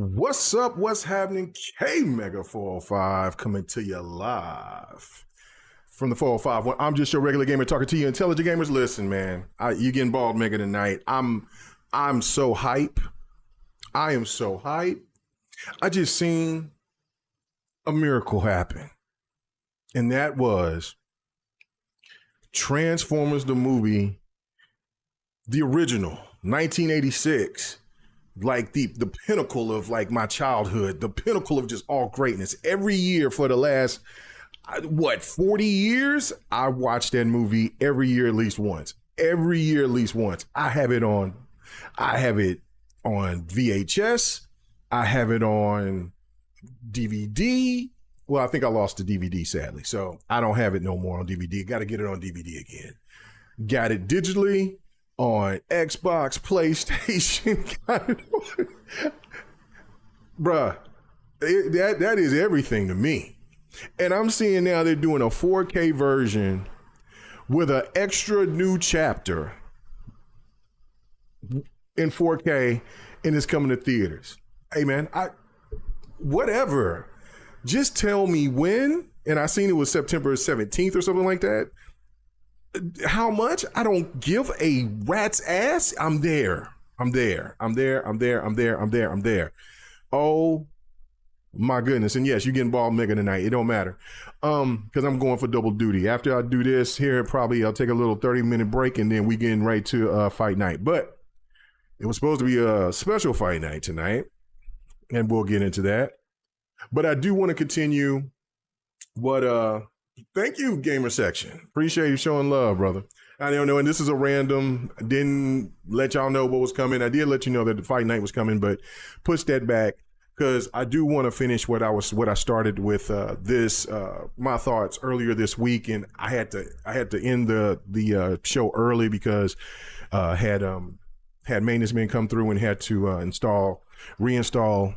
What's up? What's happening? K Mega 405 coming to you live from the 405. Well, I'm just your regular gamer talking to you intelligent gamers. Listen, man, you getting bald Mega tonight. I'm so hype. I am so hype. I just seen a miracle happen, and that was Transformers the movie, the original 1986. Like the pinnacle of like my childhood, the pinnacle of just all greatness. Every year for the last 40 years, I watched that movie every year at least once. Every year at least once. I have it on VHS. I have it on DVD. Well, I think I lost the DVD sadly, so I don't have it no more on DVD. Got to get it on DVD again. Got it digitally on Xbox, PlayStation. Bruh, that is everything to me. And I'm seeing now they're doing a 4K version with an extra new chapter in 4K, and it's coming to theaters. Hey man, whatever. Just tell me when, and I seen it was September 17th or something like that. How much? I don't give a rat's ass. I'm there. Oh my goodness. And yes, you're getting bald Mega tonight. It don't matter. Because I'm going for double duty. After I do this here, probably I'll take a little 30-minute break and then we getting right to fight night. But it was supposed to be a special fight night tonight, and we'll get into that. But I do want to continue what thank you, gamer section. Appreciate you showing love, brother. I don't know, and this is a random. Didn't let y'all know what was coming. I did let you know that the fight night was coming, but push that back because I do want to finish what I started with my thoughts earlier this week, and I had to end the show early because had maintenance men come through and had to reinstall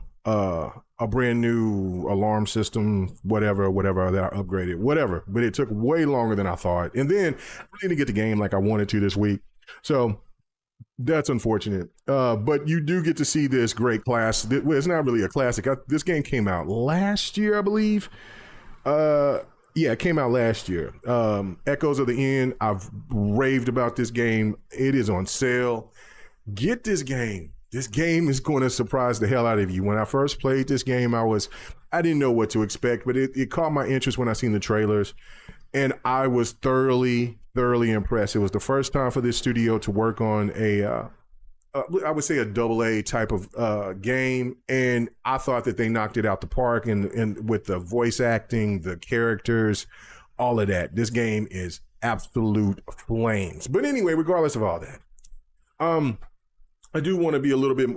a brand new alarm system, whatever that I upgraded, whatever. But it took way longer than I thought. And then I didn't get the game like I wanted to this week. So that's unfortunate. But you do get to see this great class. Well, it's not really a classic. This game came out last year, I believe. Yeah, it came out last year. Echoes of the End. I've raved about this game. It is on sale. Get this game. This game is going to surprise the hell out of you. When I first played this game, I didn't know what to expect, but it caught my interest when I seen the trailers, and I was thoroughly impressed. It was the first time for this studio to work on I would say a AA type of game, and I thought that they knocked it out the park, and with the voice acting, the characters, all of that. This game is absolute flames. But anyway, regardless of all that, I do want to be a little bit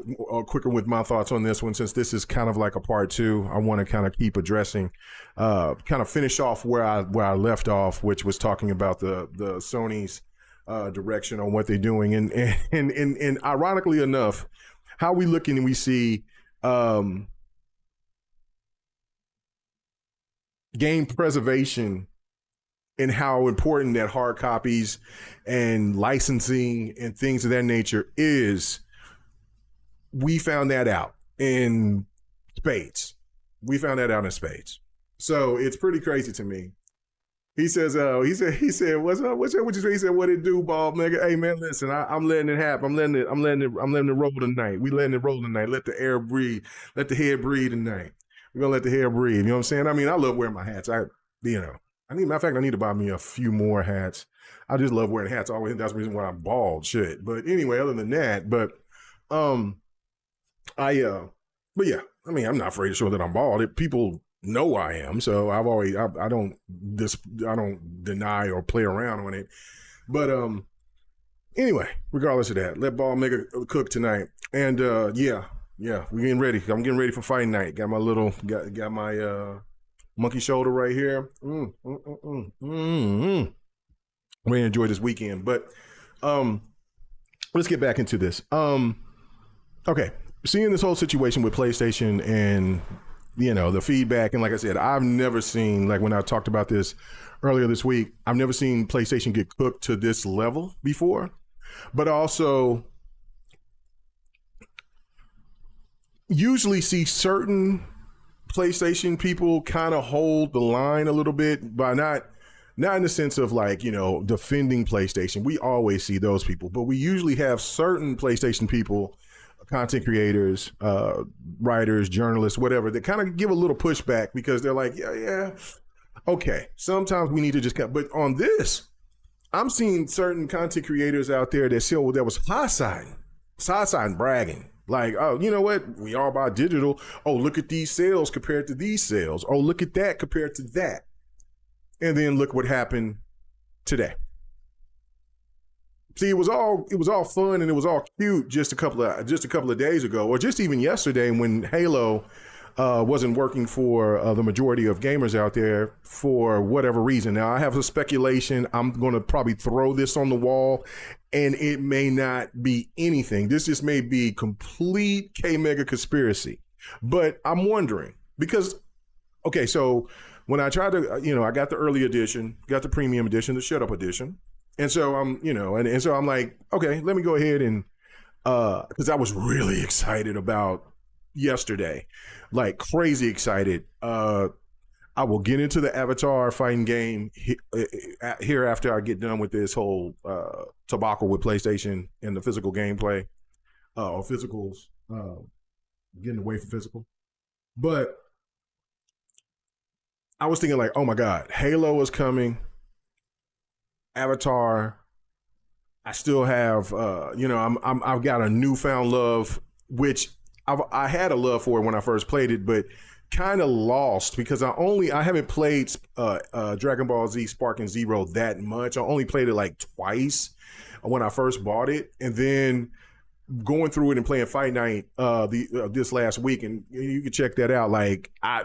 quicker with my thoughts on this one, since this is kind of like a part two. I want to kind of keep addressing, kind of finish off where I left off, which was talking about the Sony's direction on what they're doing, and ironically enough, how we look and we see game preservation and how important that hard copies and licensing and things of that nature is. We found that out in spades. So it's pretty crazy to me. He says, he said, what's up? What you say? He said, what it do, bald nigga? Hey man, listen, I'm letting it happen. I'm letting it roll tonight. We letting it roll tonight. Let the air breathe. Let the head breathe tonight. We're gonna let the hair breathe. You know what I'm saying? I mean, I love wearing my hats. Matter of fact, I need to buy me a few more hats. I just love wearing hats. Always, that's the reason why I'm bald. Shit. But anyway, other than that, but yeah, I mean, I'm not afraid to show that I'm bald. People know I am, so I don't deny or play around on it. But anyway, regardless of that, let bald Mega cook tonight. And yeah, we're getting ready. I'm getting ready for fight night. Got my monkey shoulder right here. I'm gonna enjoy this weekend. But let's get back into this. Okay, seeing this whole situation with PlayStation and the feedback, and like I said, I've never seen, like when I talked about this earlier this week, I've never seen PlayStation get cooked to this level before. But also, usually see certain PlayStation people kind of hold the line a little bit by not in the sense of like, defending PlayStation. We always see those people, but we usually have certain PlayStation people, content creators, writers, journalists, whatever, that kind of give a little pushback because they're like, yeah, okay. Sometimes we need to just but on this, I'm seeing certain content creators out there that was high-siding, bragging. Like, oh, you know what? We all buy digital. Oh, look at these sales compared to these sales. Oh, look at that compared to that. And then look what happened today. See, it was all fun and it was all cute just a couple of days ago, or just even yesterday when Halo wasn't working for the majority of gamers out there for whatever reason. Now, I have a speculation. I'm going to probably throw this on the wall, and it may not be anything. This just may be complete K-Mega conspiracy. But I'm wondering, because, okay, so when I tried to, I got the early edition, got the premium edition, the shut up edition. And so I'm, and so I'm like, okay, let me go ahead and, because I was really excited about yesterday, like crazy excited. I will get into the Avatar fighting game here after I get done with this whole tobacco with PlayStation and the physical gameplay or physicals, getting away from physical. But I was thinking like, oh my God, Halo is coming. Avatar, I still have, I've got a newfound love, which I had a love for it when I first played it, but kind of lost because I haven't played Dragon Ball Z Spark and Zero that much. I only played it like twice when I first bought it, and then going through it and playing Fight Night this last week, and you can check that out. Like, I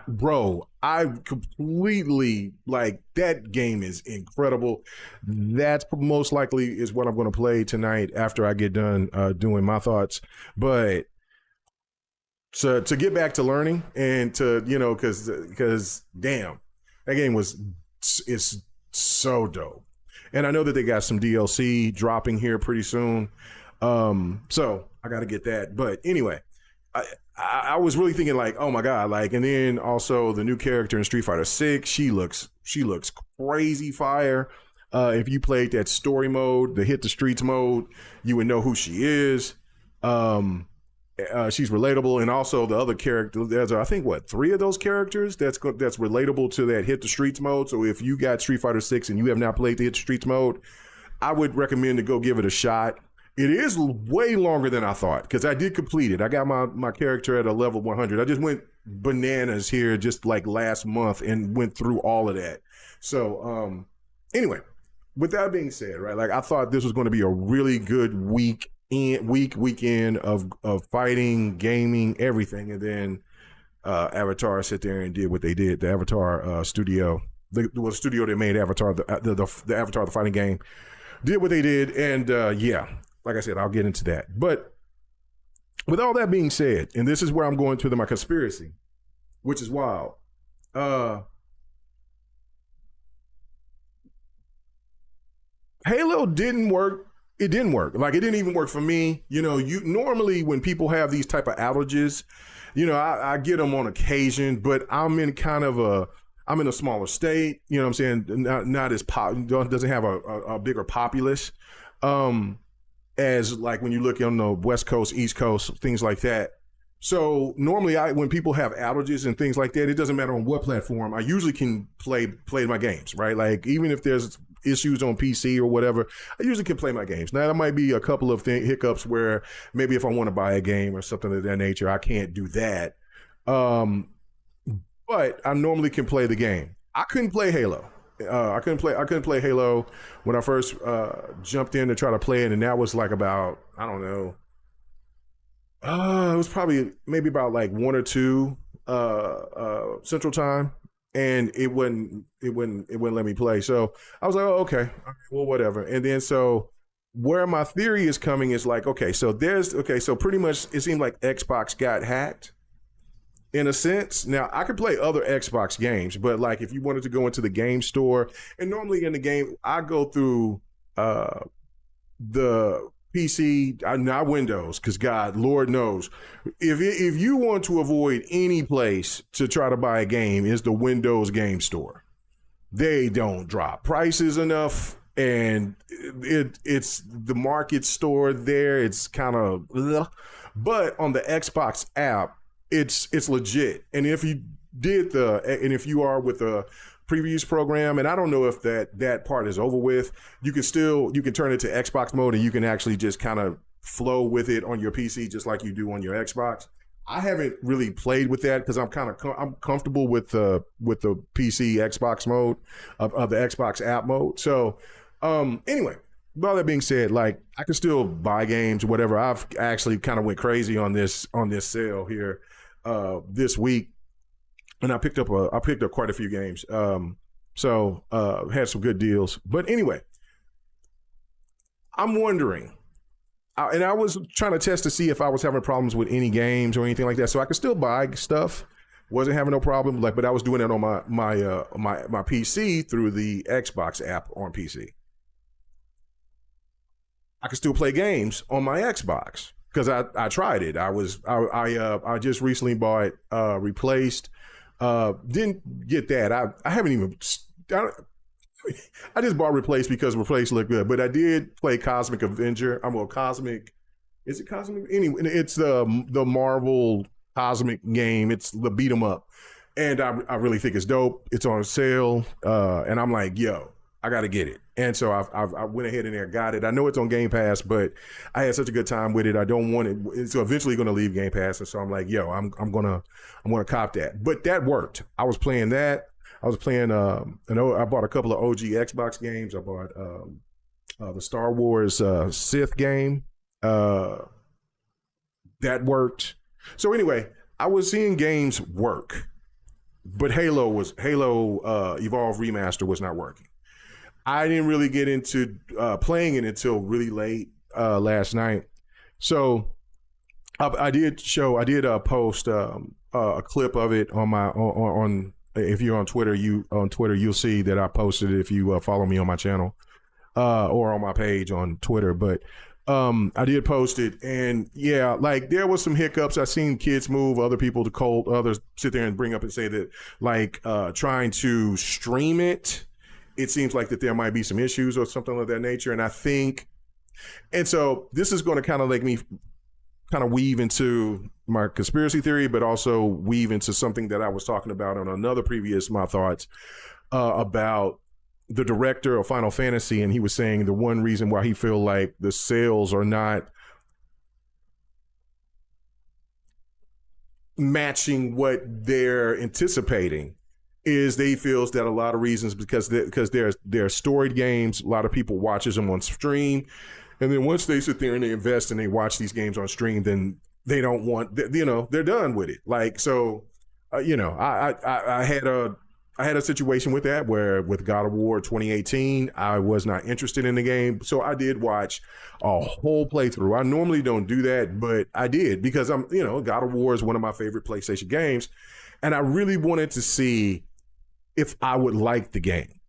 completely, like, that game is incredible. That's most likely is what I'm going to play tonight after I get done doing my thoughts. But so to get back to learning and to, because damn, that game is so dope. And I know that they got some DLC dropping here pretty soon. So I got to get that. But anyway, I was really thinking like, oh my God, like, and then also the new character in Street Fighter 6, she looks crazy fire. If you played that story mode, the hit the streets mode, you would know who she is. She's relatable, and also the other character. There's I think 3 of those characters that's relatable to that hit the streets mode. So if you got Street Fighter 6 and you have not played the hit the streets mode, I would recommend to go give it a shot. It is way longer than I thought because I did complete it. I got my character at a level 100. I just went bananas here just like last month and went through all of that. So anyway, with that being said, right, like I thought this was going to be a really good weekend of fighting, gaming, everything, and then Avatar sit there and did what they did. The Avatar studio, the studio that made Avatar, the Avatar the fighting game, did what they did, and yeah. Like I said, I'll get into that. But with all that being said, and this is where I'm going to my conspiracy, which is wild. Halo didn't work. It didn't work. Like, it didn't even work for me. You normally when people have these type of outages, I get them on occasion, but I'm in a smaller state. You know what I'm saying? Not as doesn't have a bigger populace. As like when you look on the West Coast, East Coast, things like that. So normally when people have outages and things like that, it doesn't matter on what platform, I usually can play my games, right? Like even if there's issues on PC or whatever, I usually can play my games. Now there might be a couple of hiccups where maybe if I want to buy a game or something of that nature, I can't do that. But I normally can play the game. I couldn't play Halo. I couldn't play Halo when I first jumped in to try to play it, and that was like about, I don't know, it was probably maybe about like 1 or 2 Central Time, and it wouldn't let me play. So I was like, oh, okay, well, whatever. And then so where my theory is coming is like, so pretty much it seemed like Xbox got hacked. In a sense, now I could play other Xbox games, but like if you wanted to go into the game store, and normally in the game, I go through the PC, not Windows, because God, Lord knows, if you want to avoid any place to try to buy a game, is the Windows Game Store. They don't drop prices enough, and it's the market store there. It's kind of, but on the Xbox app, it's legit. And if you are with a previews program, and I don't know if that part is over with, you can turn it to Xbox mode, and you can actually just kind of flow with it on your PC just like you do on your Xbox. I haven't really played with that because I'm comfortable with the PC Xbox mode of the Xbox app mode. So anyway, with all that being said, like, I can still buy games, whatever. I've actually kind of went crazy on this sale here this week. And I picked up quite a few games. So had some good deals. But anyway, I'm wondering, and I was trying to test to see if I was having problems with any games or anything like that. So I could still buy stuff. Wasn't having no problem. But I was doing it on my PC through the Xbox app on PC. I could still play games on my Xbox because I tried it. I just recently bought Replaced. Didn't get that. I haven't even. I just bought Replaced because Replaced looked good, but I did play Cosmic Avenger. Cosmic. Is it Cosmic? Anyway, it's the Marvel Cosmic game. It's the beat 'em up, and I really think it's dope. It's on sale, and I'm like, yo, I got to get it. And so I went ahead and got it. I know it's on Game Pass, but I had such a good time with it. I don't want it. It's eventually going to leave Game Pass, and so I'm like, yo, I'm gonna cop that. But that worked. I was playing that. I was playing. I bought a couple of OG Xbox games. I bought the Star Wars Sith game. That worked. So anyway, I was seeing games work, but Halo Evolve Remaster was not working. I didn't really get into playing it until really late last night. So I did post a clip of it on my on if you're on Twitter, you'll see that I posted it if you follow me on my channel or on my page on Twitter. But I did post it, and yeah, like, there was some hiccups. I seen kids move, other people to cold, others sit there and bring up and say that, like, trying to stream it, it seems like that there might be some issues or something of that nature. And I think, and so this is going to kind of make me kind of weave into my conspiracy theory, but also weave into something that I was talking about on another previous My Thoughts about the director of Final Fantasy. And he was saying the one reason why he feel like the sales are not matching what they're anticipating is they feels that a lot of reasons because they're storied games. A lot of people watches them on stream, and then once they sit there and they invest and they watch these games on stream, then they don't want, they're done with it. Like, so, I had a situation with that where with God of War 2018, I was not interested in the game. So I did watch a whole playthrough. I normally don't do that, but I did because God of War is one of my favorite PlayStation games. And I really wanted to see if I would like the game.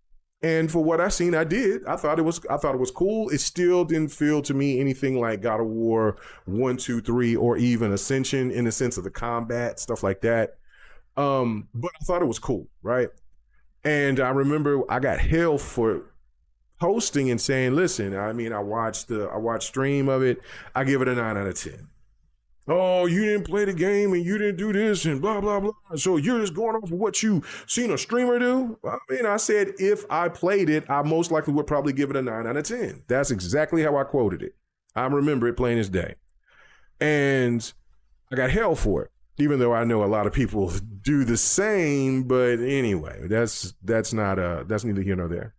And for what I seen, I did. I thought it was cool. It still didn't feel to me anything like God of War 1, 2, 3, or even Ascension in the sense of the combat, stuff like that. But I thought it was cool, right? And I remember I got hell for posting and saying, listen, I watched stream of it. I give it a 9 out of 10. Oh, you didn't play the game and you didn't do this and blah, blah, blah. So you're just going off of what you seen a streamer do? I said, if I played it, I most likely would probably give it a 9 out of 10. That's exactly how I quoted it. I remember it plain as day. And I got hell for it, even though I know a lot of people do the same. But anyway, that's neither here nor there.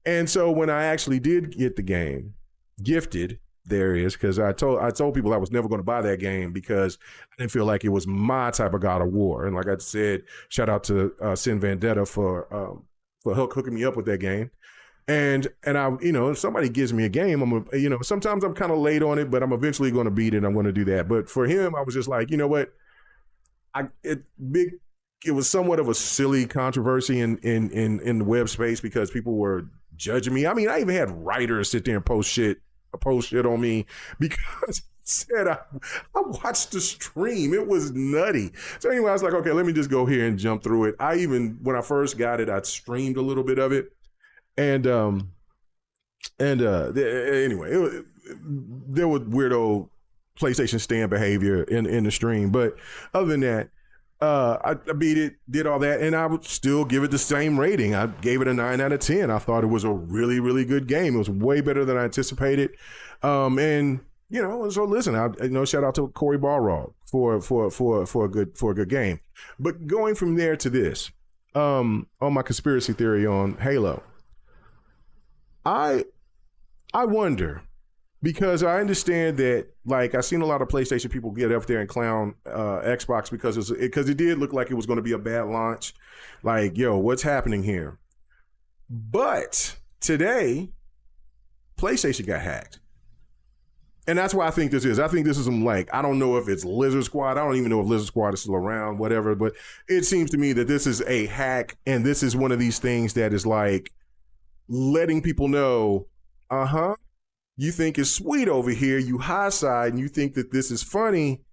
And so when I actually did get the game gifted, there is, because I told people I was never going to buy that game because I didn't feel like it was my type of God of War. And like I said, shout out to Sin Vendetta for hooking me up with that game. And I, if somebody gives me a game, sometimes I'm kind of late on it, but I'm eventually going to beat it. I'm going to do that. But for him, I was just like, you know what? It was somewhat of a silly controversy in the web space because people were judging me. I mean, I even had writers sit there and post shit post shit on me because said I watched the stream. It was nutty. So anyway, I was like, okay, let me just go here and jump through it. I even, when I first got it, I streamed a little bit of it. And anyway, there was weirdo PlayStation stand behavior in the stream. But other than that, I beat it, did all that, and I would still give it the same rating. I gave it a 9 out of 10. I thought it was a really, really good game. It was way better than I anticipated. And you know, so listen, shout out to Corey Balrog for a good game. But going from there to this, on my conspiracy theory on Halo, I wonder, because I understand that, like, I've seen a lot of PlayStation people get up there and clown Xbox because it did look like it was going to be a bad launch. Like, yo, what's happening here? But today, PlayStation got hacked. And that's why I think this is. I think this is some, like, I don't know if it's Lizard Squad. I don't even know if Lizard Squad is still around, whatever. But it seems to me that this is a hack. And this is one of these things that is like letting people know, you think it's sweet over here, you high side, and you think that this is funny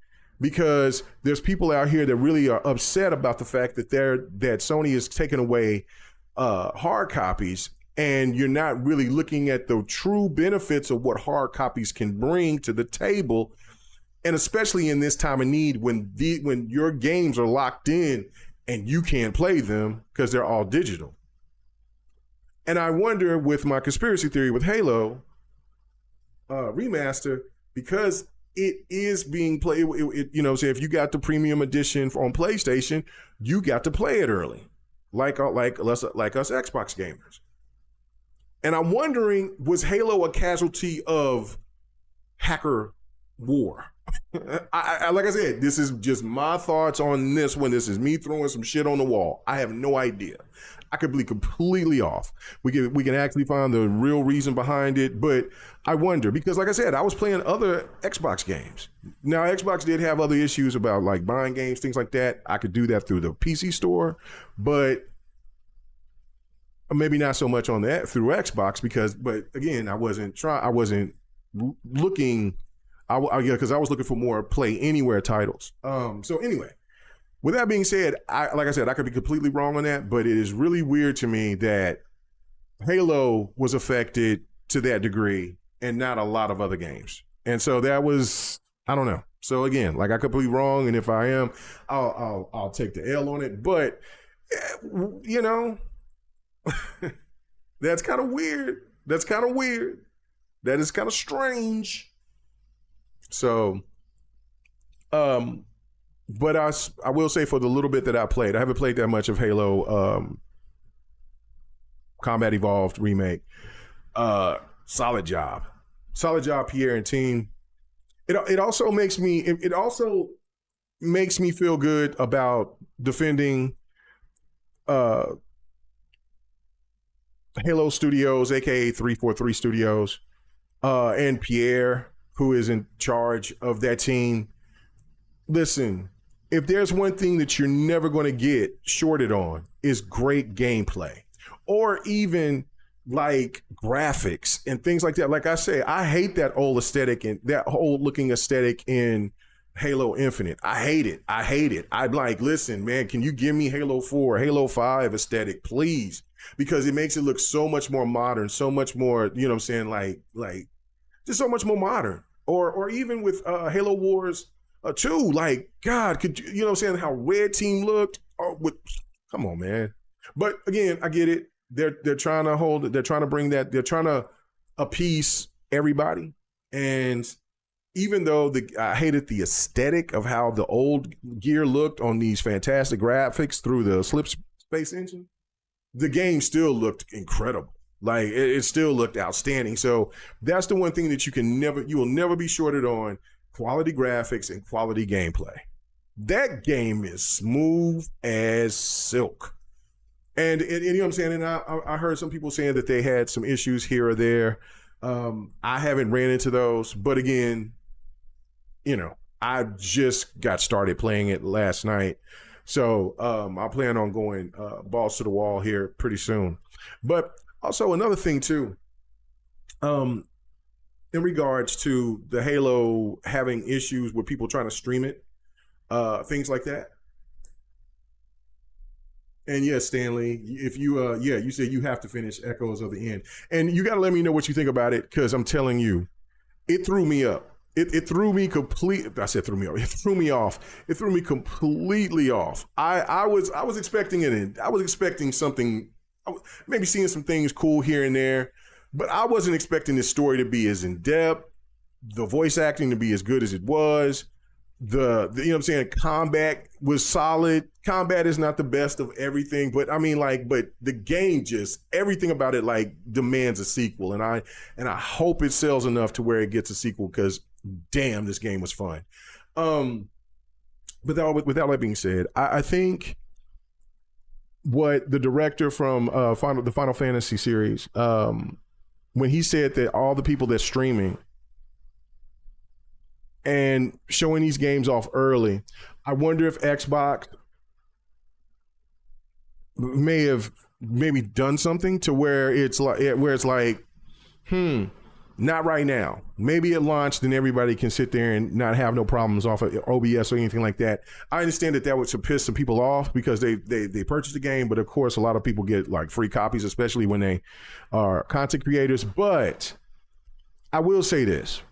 because there's people out here that really are upset about the fact that Sony is taking away hard copies. And you're not really looking at the true benefits of what hard copies can bring to the table. And especially in this time of need when your games are locked in and you can't play them because they're all digital. And I wonder, with my conspiracy theory with Halo Remaster, because it is being played, say if you got the premium edition on PlayStation, you got to play it early, like us Xbox gamers. And I'm wondering, was Halo a casualty of hacker war? Like I said, this is just my thoughts on this one. This is me throwing some shit on the wall. I have no idea. I could be completely off. We can actually find the real reason behind it, but I wonder, because like I said, I was playing other Xbox games. Now, Xbox did have other issues about like buying games, things like that. I could do that through the PC store, but maybe not so much on that through Xbox but again, I wasn't looking, because I was looking for more Play Anywhere titles. So anyway, with that being said, like I said, I could be completely wrong on that, but it is really weird to me that Halo was affected to that degree and not a lot of other games. And so that was, I don't know. So again, like, I could be wrong, and if I am, I'll take the L on it. But that's kind of weird. That is kind of strange. So, but I will say, for the little bit that I played, I haven't played that much of Halo Combat Evolved Remake. Solid job, Pierre and team. It also makes me feel good about defending Halo Studios, aka 343 Studios, and Pierre, who is in charge of that team. Listen, if there's one thing that you're never going to get shorted on, is great gameplay, or even like graphics and things like that. Like I say, I hate that old aesthetic and that old looking aesthetic in Halo Infinite. I hate it. I'd like, listen, man, can you give me Halo 4, Halo 5 aesthetic, please? Because it makes it look so much more modern, so much more, you know what I'm saying, like just so much more modern. Or even with Halo Wars 2, like, God, could you know what I'm saying, how Red Team looked? Come on, man. But again, I get it. They're trying to bring that, they're trying to appease everybody. And even though I hated the aesthetic of how the old gear looked on these fantastic graphics through the Slip Space engine, the game still looked incredible. Like, it still looked outstanding. So that's the one thing that you will never be shorted on: quality graphics and quality gameplay. That game is smooth as silk. And you know what I'm saying? And I heard some people saying that they had some issues here or there. I haven't ran into those, but again, I just got started playing it last night. So I plan on going balls to the wall here pretty soon. But also another thing too, in regards to the Halo having issues with people trying to stream it, things like that. And yes, Stanley, if you you said you have to finish Echoes of the End, and you got to let me know what you think about it, because I'm telling you, it threw me up. It threw me complete. I said threw me off. It threw me off. It threw me completely off. I was expecting it. I was expecting something, maybe seeing some things cool here and there, but I wasn't expecting this story to be as in depth, the voice acting to be as good as it was. The you know what I'm saying, combat was solid. Combat is not the best of everything, but I mean, like, but the game, just everything about it like demands a sequel, and I hope it sells enough to where it gets a sequel, because damn, this game was fun. Without that being said, I think what the director from the Final Fantasy series, when he said that all the people that's streaming and showing these games off early, I wonder if Xbox may have maybe done something to where it's like, not right now. Maybe it launched and everybody can sit there and not have no problems off of OBS or anything like that. I understand that would piss some people off because they purchased the game, but of course a lot of people get like free copies, especially when they are content creators. But I will say this.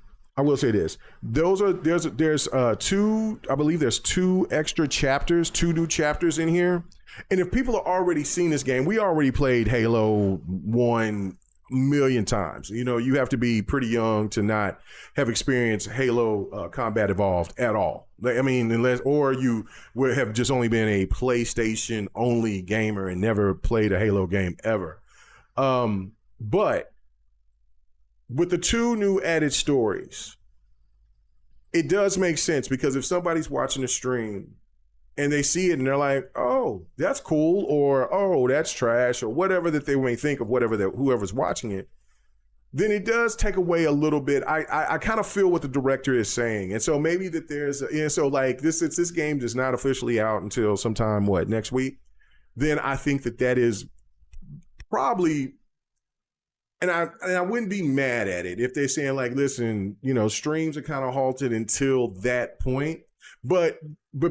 There's two, I believe there's two extra chapters, two new chapters in here. And if people have already seen this game, we already played Halo 1 million times. You know, you have to be pretty young to not have experienced Halo Combat Evolved at all. I mean, unless, or you would have just only been a PlayStation only gamer and never played a Halo game ever. But with the two new added stories, it does make sense, because if somebody's watching the stream and they see it and they're like, oh, that's cool, or oh, that's trash, or whatever that they may think of whoever's watching it, then it does take away a little bit. I kind of feel what the director is saying. And so maybe that so like this game is not officially out until sometime, next week? Then I think that is probably, and I wouldn't be mad at it if they're saying like, listen, you know, streams are kind of halted until that point, but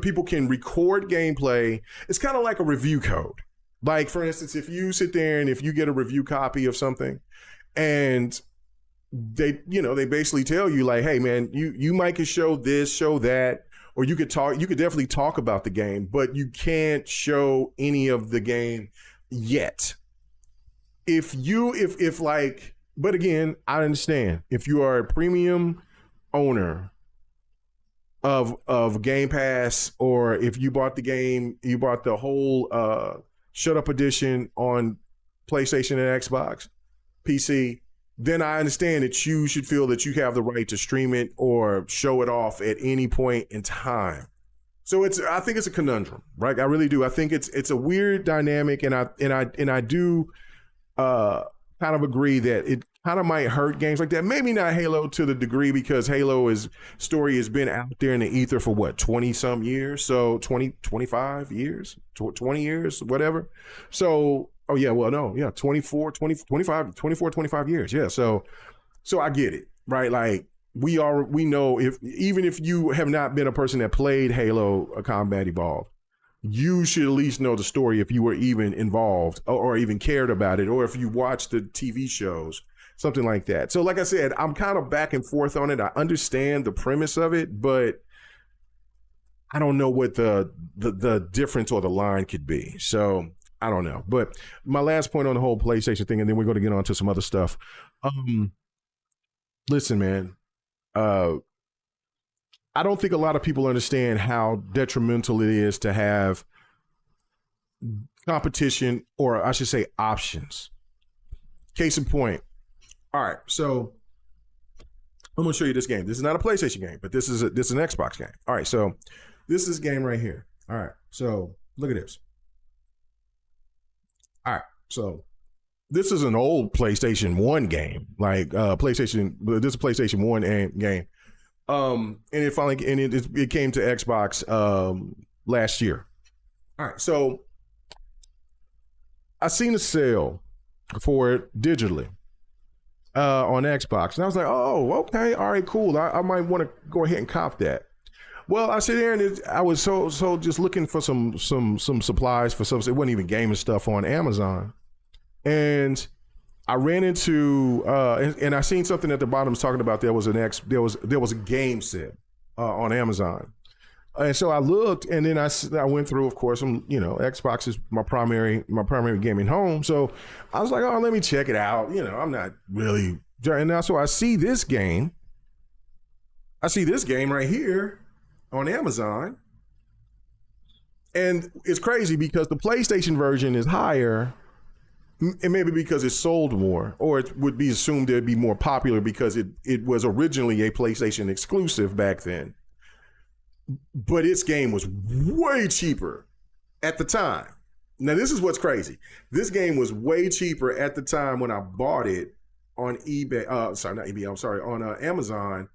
people can record gameplay. It's kind of like a review code. Like, for instance, if you sit there and if you get a review copy of something and they basically tell you like, hey man, you might could show this, show that, or you could definitely talk about the game, but you can't show any of the game yet. But again, I understand if you are a premium owner of Game Pass, or if you bought the game, you bought the whole Shut Up edition on PlayStation and Xbox, PC, then I understand that you should feel that you have the right to stream it or show it off at any point in time. So I think it's a conundrum, right? I really do. I think it's a weird dynamic, and I do kind of agree that it kind of might hurt games like that. Maybe not Halo to the degree, because Halo's story has been out there in the ether for 20 some years. So 25 years, 20 years, whatever. So, 25 years. Yeah. So I get it, right? Like we know, even if you have not been a person that played Halo Combat Evolved, you should at least know the story if you were even involved or even cared about it, or if you watched the TV shows, something like that. So like I said, I'm kind of back and forth on it. I understand the premise of it, but I don't know what the difference or the line could be. So I don't know. But my last point on the whole PlayStation thing, and then we're going to get on to some other stuff. Listen, man, I don't think a lot of people understand how detrimental it is to have competition, or I should say options. Case in point. All right, so I'm going to show you this game. This is not a PlayStation game, but this is an Xbox game. All right, so this is game right here. All right, so look at this. All right, so this is an old PlayStation 1 game, like this is a PlayStation 1 game. And it finally it came to Xbox last year. All right, so I seen a sale for it digitally. on Xbox. And I was like, oh, okay, all right, cool. I might want to go ahead and cop that. Well, I sit there and I was so just looking for some supplies for some. It wasn't even gaming stuff on Amazon, and I ran into and I seen something at the bottom was talking about there was a game set on Amazon, and so I looked, and then I went through. Of course, Xbox is my primary gaming home, so I was like, oh, let me check it out. I'm not really, and now so I see this game right here on Amazon, and it's crazy because the PlayStation version is higher, and maybe because it sold more, or it would be assumed it'd be more popular because it was originally a PlayStation exclusive back then. But its game was way cheaper at the time. Now, this is what's crazy. This game was way cheaper at the time when I bought it on eBay. Not eBay. I'm sorry, on Amazon.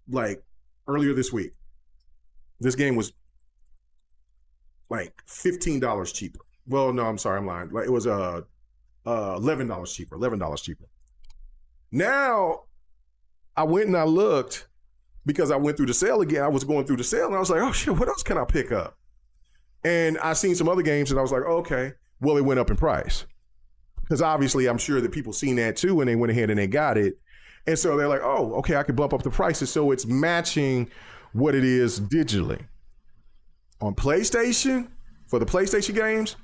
Like earlier this week, this game was like $15 cheaper. Well, no, I'm sorry, I'm lying. Like it was $11 cheaper. $11 cheaper. Now, I went and I looked because I went through the sale again. I was going through the sale and I was like, oh shit, what else can I pick up? And I seen some other games and I was like, oh, okay, well, it went up in price. Because obviously I'm sure that people seen that too and they went ahead and they got it. And so they're like, oh, okay, I could bump up the prices. So it's matching what it is digitally. On PlayStation, for the PlayStation games,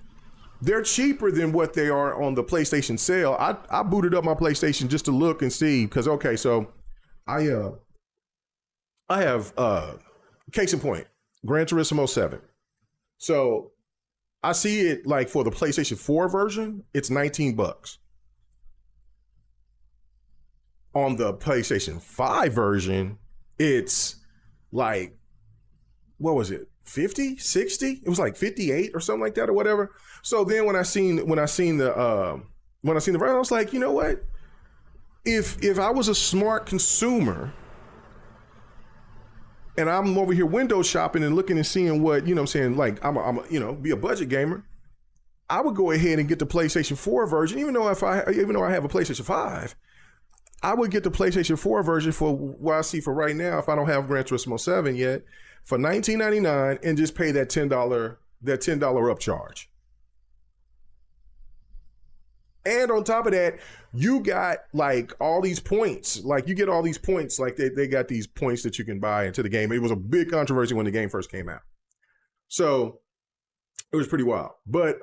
they're cheaper than what they are on the PlayStation sale. I booted up my PlayStation just to look and see, because, okay, so I have, case in point, Gran Turismo 7. So I see it like for the PlayStation 4 version, it's $19. On the PlayStation 5 version, it's like, what was it? 50, 60? It was like 58 or something like that or whatever. So then when I seen the version, I was like, you know what? If I was a smart consumer and I'm over here window shopping and looking and seeing what, I'm saying, like I'm be a budget gamer, I would go ahead and get the PlayStation 4 version, even though I have a PlayStation 5. I would get the PlayStation 4 version for what I see for right now, if I don't have Gran Turismo 7 yet, for $19.99 and just pay that $10 upcharge. And on top of that, you got like all these points. Like you get all these points. Like they got these points that you can buy into the game. It was a big controversy when the game first came out. So it was pretty wild. But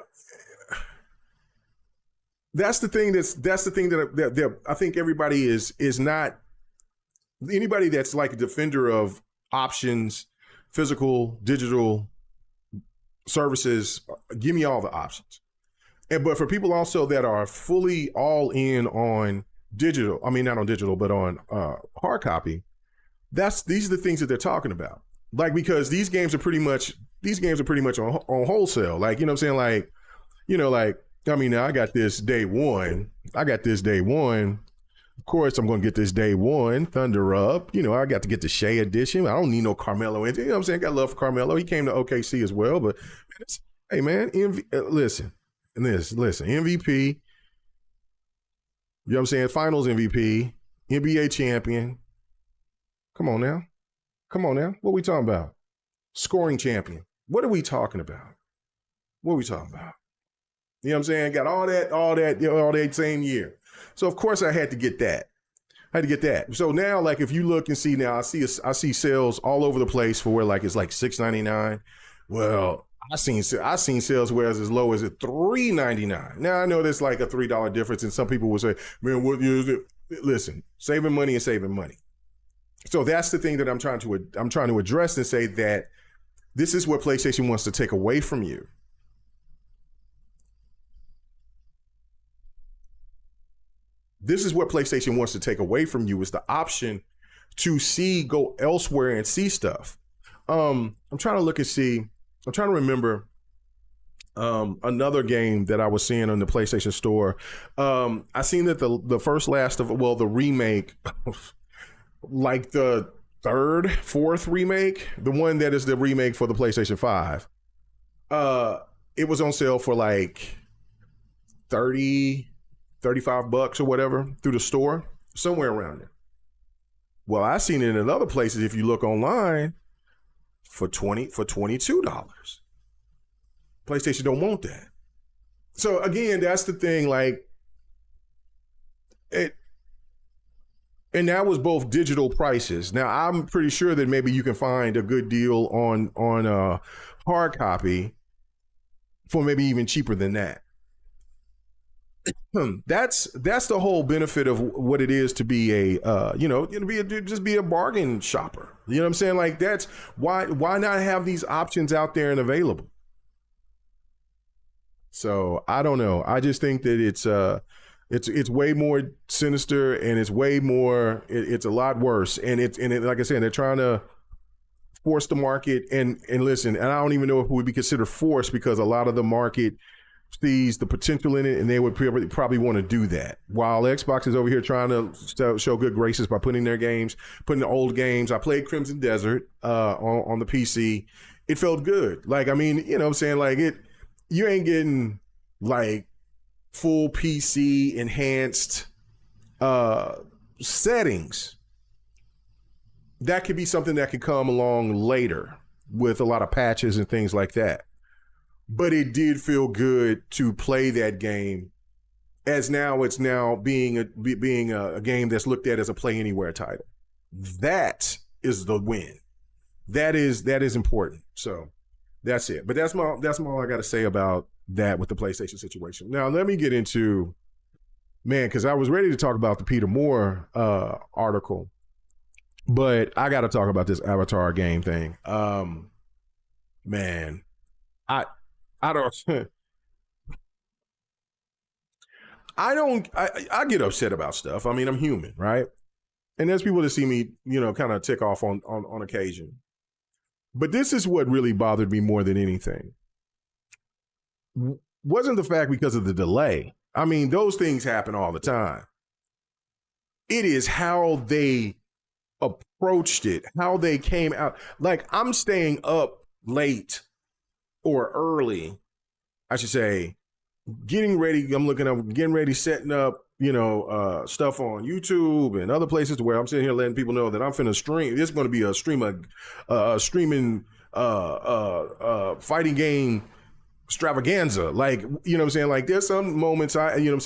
that's the thing that I think everybody is not, anybody that's like a defender of options, physical, digital services, give me all the options. But for people also that are fully all in on digital, I mean, not on digital, but on hard copy, these are the things that they're talking about. Like, because these games are pretty much on wholesale. Like, you know what I'm saying? Like, I mean, I got this day one. Of course, I'm going to get this day one Thunder Up. I got to get the Shea edition. I don't need no Carmelo. You know what I'm saying? I got love for Carmelo. He came to OKC as well. But hey, man, listen, MVP. You know what I'm saying? Finals MVP, NBA champion. Come on now. What are we talking about? Scoring champion. What are we talking about? You know what I'm saying? Got all that same year. So of course I had to get that. So now, like, if you look and see now, I see sales all over the place for where like it's like $6.99. Well, I seen sales where it's as low as $3.99. Now I know there's like a $3 difference, and some people will say, "Man, what is it?" Listen, saving money is saving money. So that's the thing that I'm trying to address and say that this is what PlayStation wants to take away from you. This is what PlayStation wants to take away from you, is the option to go elsewhere and see stuff. I'm trying to remember another game that I was seeing on the PlayStation Store. I seen that the remake, like the fourth remake, the one that is the remake for the PlayStation 5, it was on sale for like $30 $35 or whatever through the store, somewhere around there. Well, I seen it in other places. If you look online, for $22. PlayStation don't want that. So again, that's the thing. Like it, and that was both digital prices. Now I'm pretty sure that maybe you can find a good deal on hard copy for maybe even cheaper than that. That's the whole benefit of what it is to be a just be a bargain shopper. You know what I'm saying? Like that's why not have these options out there and available? So I don't know. I just think that it's way more sinister and it's way more. It's a lot worse. And like I said, they're trying to force the market and listen. And I don't even know if it would be considered forced because a lot of the market sees the potential in it, and they would probably want to do that. While Xbox is over here trying to show good graces by putting the old games. I played Crimson Desert on the PC. It felt good. Like, I mean, you know what I'm saying? Like you ain't getting like full PC enhanced settings. That could be something that could come along later with a lot of patches and things like that. But it did feel good to play that game, as now it's being a game that's looked at as a play anywhere title. That is the win. That is important. So that's it. But that's all I got to say about that with the PlayStation situation. Now let me get into, man, because I was ready to talk about the Peter Moore article, but I got to talk about this Avatar game thing. Man, I get upset about stuff. I mean, I'm human, right? And there's people that see me, kind of tick off on occasion. But this is what really bothered me more than anything. Wasn't the fact because of the delay. I mean, those things happen all the time. It is how they approached it, how they came out. Like, I'm staying up late or early, I should say, getting ready, setting up, stuff on YouTube and other places where I'm sitting here letting people know that I'm finna stream. This is going to be a streaming fighting game extravaganza. Like, you know what I'm saying? Like, there's some moments I don't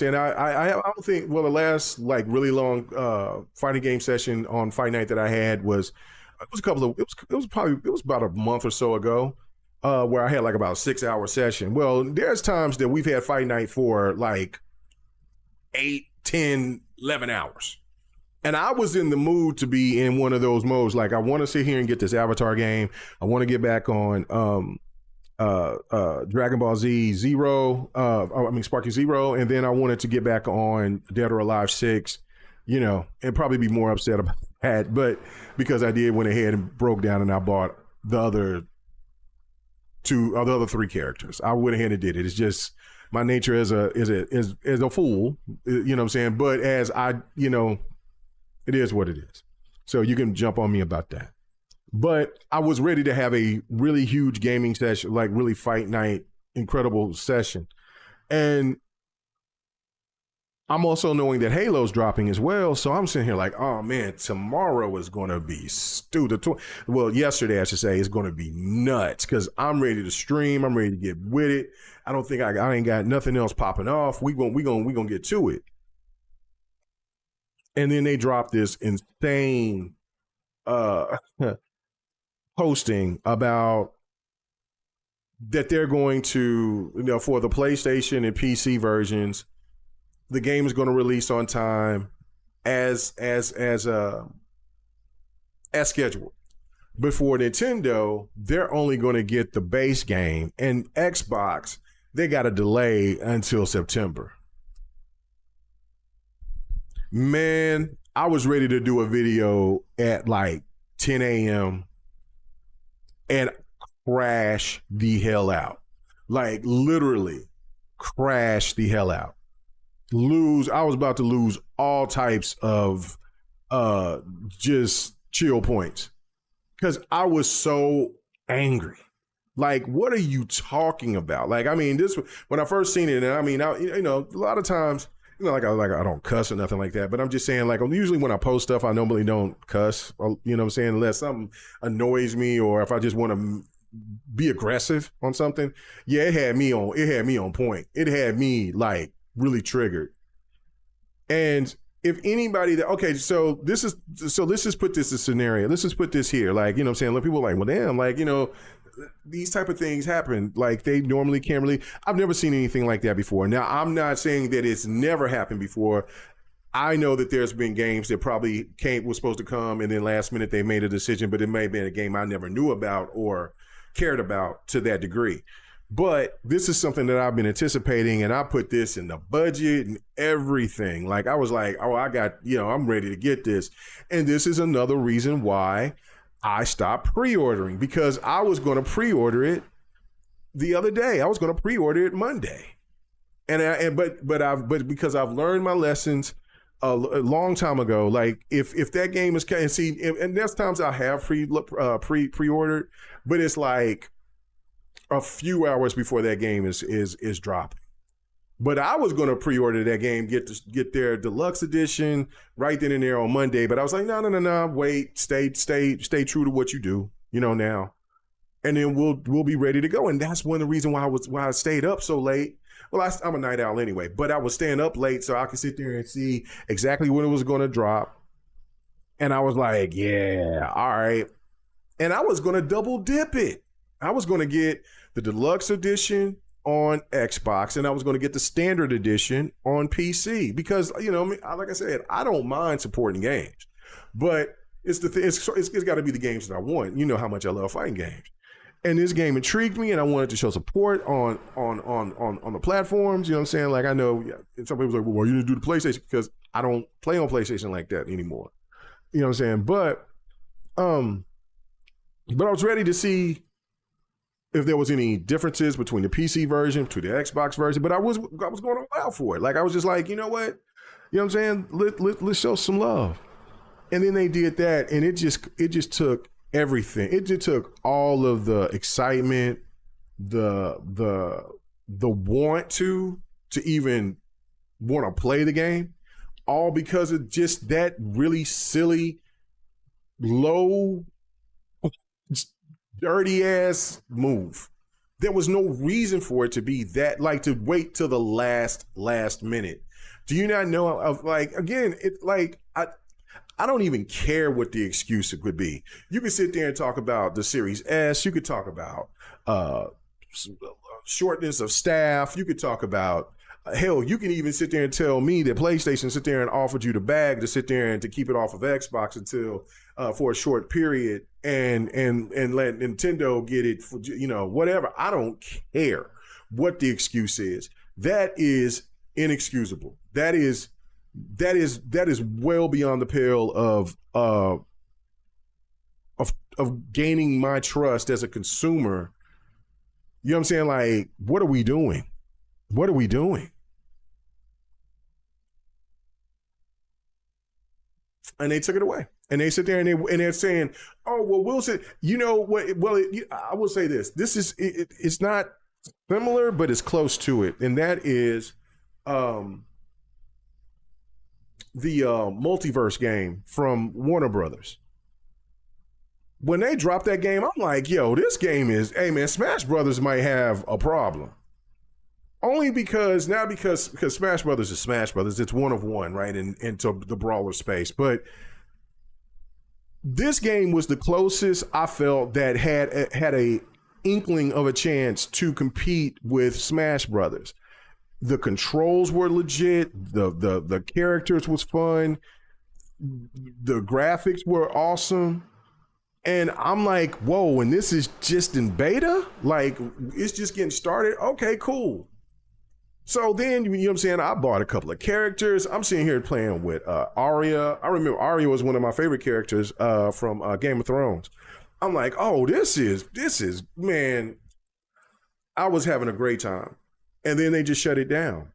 think, the last like really long fighting game session on Fight Night that I had was about a month or so ago. Where I had like about a 6-hour session. Well, there's times that we've had Fight Night for like 8, 10, 11 hours. And I was in the mood to be in one of those modes. Like, I want to sit here and get this Avatar game. I want to get back on Dragon Ball Z Zero. Sparking Zero. And then I wanted to get back on Dead or Alive 6, and probably be more upset about that. But because I went ahead and broke down and I bought the other 3 characters. I went ahead and did it. It's just my nature as a fool, you know what I'm saying? But as it is what it is. So you can jump on me about that. But I was ready to have a really huge gaming session, like really Fight Night, incredible session. And I'm also knowing that Halo's dropping as well. So I'm sitting here like, oh man, tomorrow is going to be stupid. Yesterday, I should say, is going to be nuts because I'm ready to stream. I'm ready to get with it. I don't think I ain't got nothing else popping off. We gonna get to it. And then they dropped this insane posting about that they're going to, for the PlayStation and PC versions, the game is going to release on time as scheduled. But for Nintendo, they're only going to get the base game, and Xbox, they got a delay until September. Man, I was ready to do a video at like 10 a.m. and crash the hell out. Like, literally crash the hell out. I was about to lose all types of just chill points because I was so angry. Like, what are you talking about? Like, I mean, this, when I first seen it, and I mean, a lot of times, like I don't cuss or nothing like that, but I'm just saying, like, usually when I post stuff, I normally don't cuss, or, you know what I'm saying, unless something annoys me or if I just want to be aggressive on something. Yeah, it had me on point. It had me like really triggered. And if anybody that okay, so let's just put this a scenario. Let's just put this here. Like, you know what I'm saying? Like, people are like, well, damn, like, you know, these type of things happen. Like, they normally can't really. I've never seen anything like that before. Now, I'm not saying that it's never happened before. I know that there's been games that probably was supposed to come, and then last minute they made a decision, but it may have been a game I never knew about or cared about to that degree. But this is something that I've been anticipating, and I put this in the budget and everything. Like, I was like, oh, I'm ready to get this. And this is another reason why I stopped pre-ordering, because I was going to pre-order it the other day. I was going to pre-order it Monday. But because I've learned my lessons a long time ago, like if that game is, and see, and there's times I have pre-ordered, but it's like a few hours before that game is dropping. But I was going to pre-order that game, get their deluxe edition right then and there on Monday. But I was like, no, wait, stay true to what you do, you know, now, and then we'll be ready to go. And that's one of the reasons why I stayed up so late. Well, I'm a night owl anyway, but I was staying up late so I could sit there and see exactly when it was going to drop. And I was like, yeah, all right. And I was going to double dip it. I was going to get the deluxe edition on Xbox, and I was going to get the standard edition on PC, because, you know, like I said, I don't mind supporting games, but it's got to be the games that I want. You know how much I love fighting games, and this game intrigued me, and I wanted to show support on the platforms. You know what I'm saying? Like, I know some people are like, well, you didn't do the PlayStation, because I don't play on PlayStation like that anymore. You know what I'm saying? But I was ready to see if there was any differences between the PC version to the Xbox version, but I was going all out for it. Like, I was just like, you know what? You know what I'm saying? Let's show some love. And then they did that, and it just took everything. It just took all of the excitement, the want to even want to play the game, all because of just that really silly, low, dirty ass move. There was no reason for it to be that, like, to wait till the last minute. Do you not know of, like, again, it, like, I don't even care what the excuse could be. You could sit there and talk about the Series S. You could talk about shortness of staff. You could talk about hell, you can even sit there and tell me that PlayStation sit there and offered you the bag to sit there and to keep it off of Xbox until for a short period, and let Nintendo get it for, you know, whatever. I don't care what the excuse is. That is inexcusable. That is well beyond the pale of gaining my trust as a consumer. You know what I'm saying? Like, what are we doing? What are we doing? And they took it away. And they sit there and they're saying, "Oh, well, we'll say, you know what? Well, I will say this. This is it's not similar, but it's close to it, and that is the multiverse game from Warner Brothers. When they dropped that game, I'm like, yo, this game is, hey man, Smash Brothers might have a problem. Only because Smash Brothers is Smash Brothers. It's one of one, right? Into the brawler space. But this game was the closest I felt that had a inkling of a chance to compete with Smash Brothers. The controls were legit. The characters was fun. The graphics were awesome. And I'm like, whoa, and this is just in beta? Like, it's just getting started? Okay, cool. So then, you know what I'm saying, I bought a couple of characters. I'm sitting here playing with Arya. I remember Arya was one of my favorite characters from Game of Thrones. I'm like, oh, this is, man, I was having a great time. And then they just shut it down.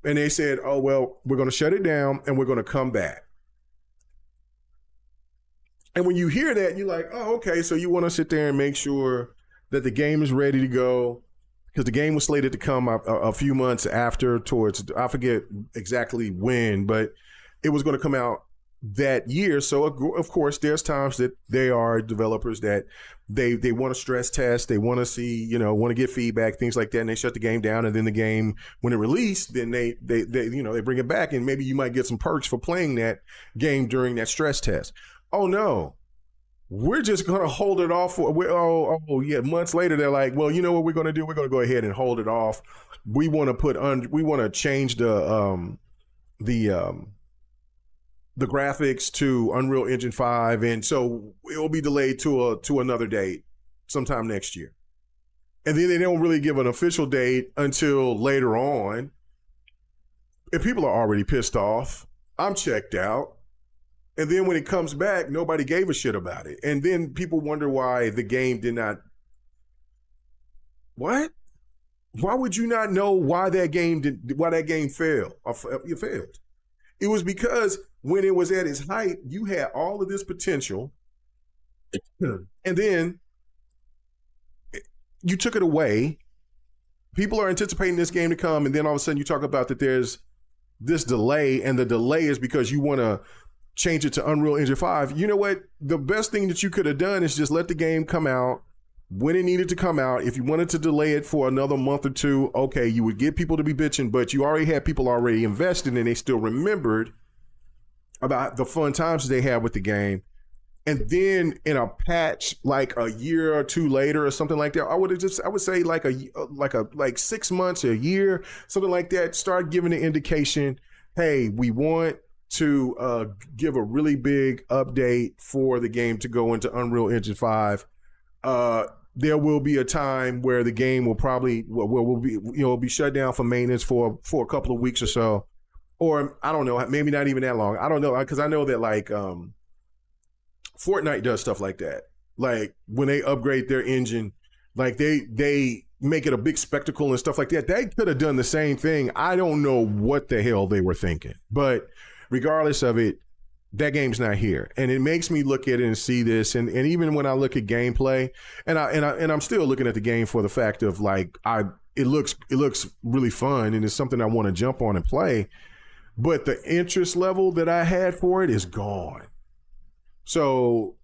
And they said, oh, well, we're going to shut it down and we're going to come back. And when you hear that, you're like, oh, okay, so you want to sit there and make sure that the game is ready to go because the game was slated to come a few months after, towards, I forget exactly when, but it was going to come out that year. So of course, there's times that they are developers that they want to stress test, they want to see, want to get feedback, things like that, and they shut the game down. And then the game, when it released, then they bring it back, and maybe you might get some perks for playing that game during that stress test. Oh no, we're just going to hold it off for, months later, they're like, well, you know what we're going to do? We're going to go ahead and hold it off. We want to change the graphics to Unreal Engine 5. And so it will be delayed to another date sometime next year. And then they don't really give an official date until later on. And people are already pissed off. I'm checked out. And then when it comes back, nobody gave a shit about it. And then people wonder why the game did not. What? Why would you not know why that game failed? It failed. It was because when it was at its height, you had all of this potential, and then you took it away. People are anticipating this game to come, and then all of a sudden you talk about that there's this delay, and the delay is because you want to change it to Unreal Engine 5. You know what? The best thing that you could have done is just let the game come out when it needed to come out. If you wanted to delay it for another month or two, okay, you would get people to be bitching, but you already had people already invested, and they still remembered about the fun times they had with the game. And then in a patch like a year or two later or something like that, I would say like 6 months, a year, something like that, start giving an indication, hey, we want to give a really big update for the game to go into Unreal Engine 5. There will be a time where the game will probably will be shut down for maintenance for a couple of weeks or so, or I don't know, maybe not even that long. I don't know, because I know that like Fortnite does stuff like that. Like when they upgrade their engine, like they make it a big spectacle and stuff like that. They could have done the same thing. I don't know what the hell they were thinking, but regardless of it, that game's not here. And it makes me look at it and see this. And even when I look at gameplay, and I'm still looking at the game for the fact of like, it looks really fun, and it's something I want to jump on and play. But the interest level that I had for it is gone. So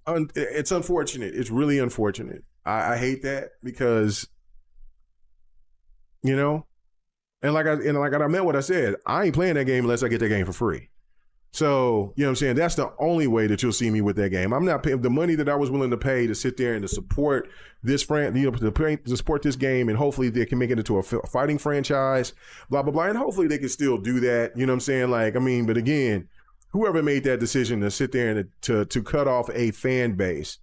it's unfortunate. It's really unfortunate. I hate that because, and like I meant what I said, I ain't playing that game unless I get that game for free. So, you know what I'm saying? That's the only way that you'll see me with that game. I'm not paying the money that I was willing to pay to sit there and to support this to support this game, and hopefully they can make it into a fighting franchise, blah, blah, blah. And hopefully they can still do that. You know what I'm saying? Like, I mean, but again, whoever made that decision to sit there and to cut off a fan base.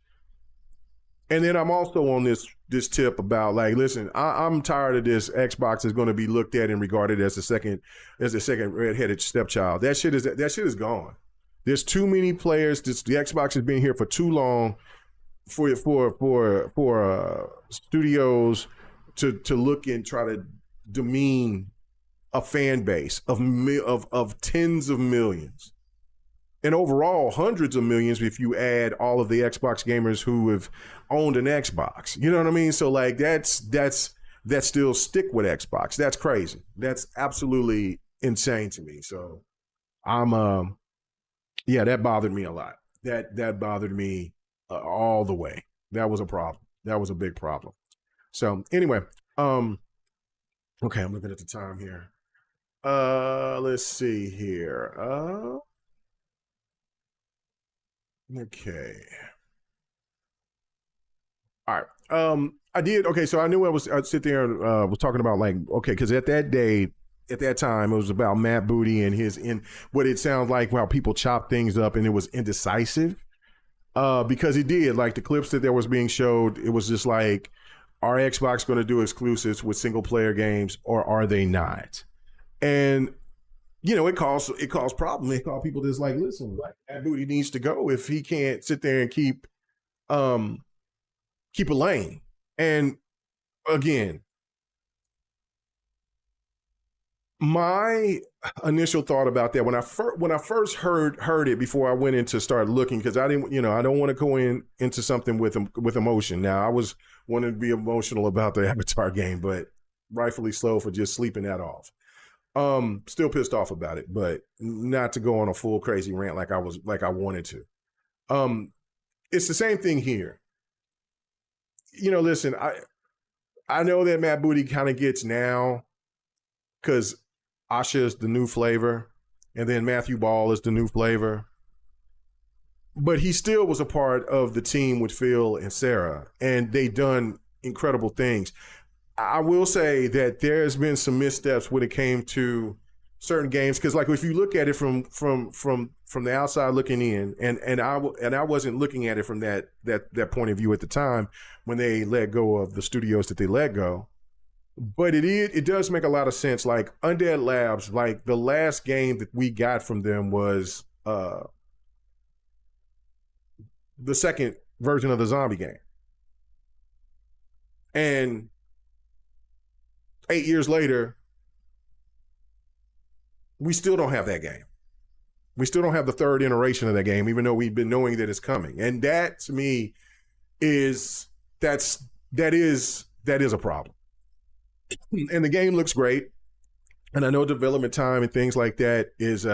And then I'm also on this tip about like, listen, I'm tired of this. Xbox is going to be looked at and regarded as the second redheaded stepchild. That shit is gone. There's too many players. The Xbox has been here for too long for studios to look and try to demean a fan base of tens of millions. And overall, hundreds of millions if you add all of the Xbox gamers who have owned an Xbox. You know what I mean? So like that's still stick with Xbox. That's crazy. That's absolutely insane to me. So I'm that bothered me a lot. That bothered me all the way. That was a problem. That was a big problem. So anyway, okay, I'm looking at the time here. Let's see here. Okay. All right. I did. Okay. So I knew I'd sit there and was talking about like, okay, because at that time, it was about Matt Booty and what it sounds like how people chop things up, and it was indecisive. Because it did, like the clips that there was being showed, it was just like, are Xbox going to do exclusives with single player games, or are they not? And it caused problems. It caused people just like, listen, like that Booty needs to go if he can't sit there and keep a lane. And again, My initial thought about that when I first heard it before I went in to start looking, because I didn't, I don't want to go into something with emotion. Now I was wanting to be emotional about the Avatar game, but rightfully so for just sleeping that off. Still pissed off about it, but not to go on a full crazy rant like I wanted to. It's the same thing here. Listen, I know that Matt Booty kind of gets now because Asha is the new flavor, and then Matthew Ball is the new flavor. But he still was a part of the team with Phil and Sarah, and they done incredible things. I will say that there's been some missteps when it came to certain games, because like if you look at it from the outside looking in, and I wasn't looking at it from that point of view at the time when they let go of the studios that they let go. But it does make a lot of sense. Like Undead Labs, like the last game that we got from them was the second version of the zombie game. And 8 years later, we still don't have that game. We still don't have the third iteration of that game, even though we've been knowing that it's coming. And that to me is that is a problem. And the game looks great, and I know development time and things like that is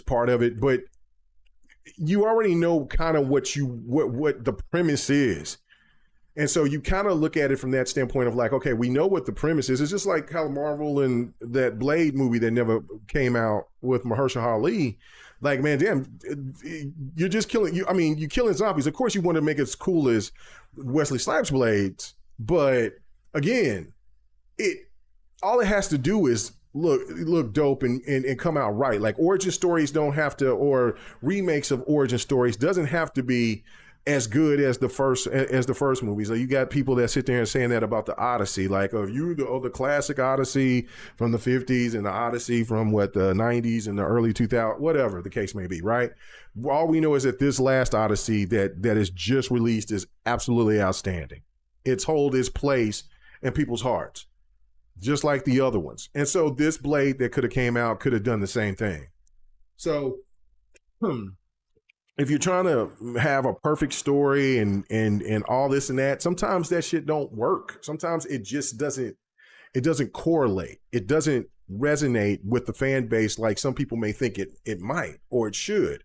part of it, but you already know kind of what the premise is. And so you kind of look at it from that standpoint of like, okay, we know what the premise is. It's just like how Marvel and that Blade movie that never came out with Mahershala Ali. Like, man, damn, you're just killing. You're killing zombies. Of course, you want to make it as cool as Wesley Snipes' Blades, but again, all it has to do is look dope and come out right. Like origin stories don't have to, or remakes of origin stories doesn't have to be as good as the first movies. So you got people that sit there and saying that about the Odyssey, like the classic Odyssey from the 50s and the Odyssey from the 90s and the early 2000s, whatever the case may be, right? All we know is that this last Odyssey that is just released is absolutely outstanding. It's hold its place in people's hearts, just like the other ones. And so this Blade that could have came out could have done the same thing. So, if you're trying to have a perfect story and all this and that, sometimes that shit don't work. Sometimes it just doesn't correlate. It doesn't resonate with the fan base like some people may think it might or it should.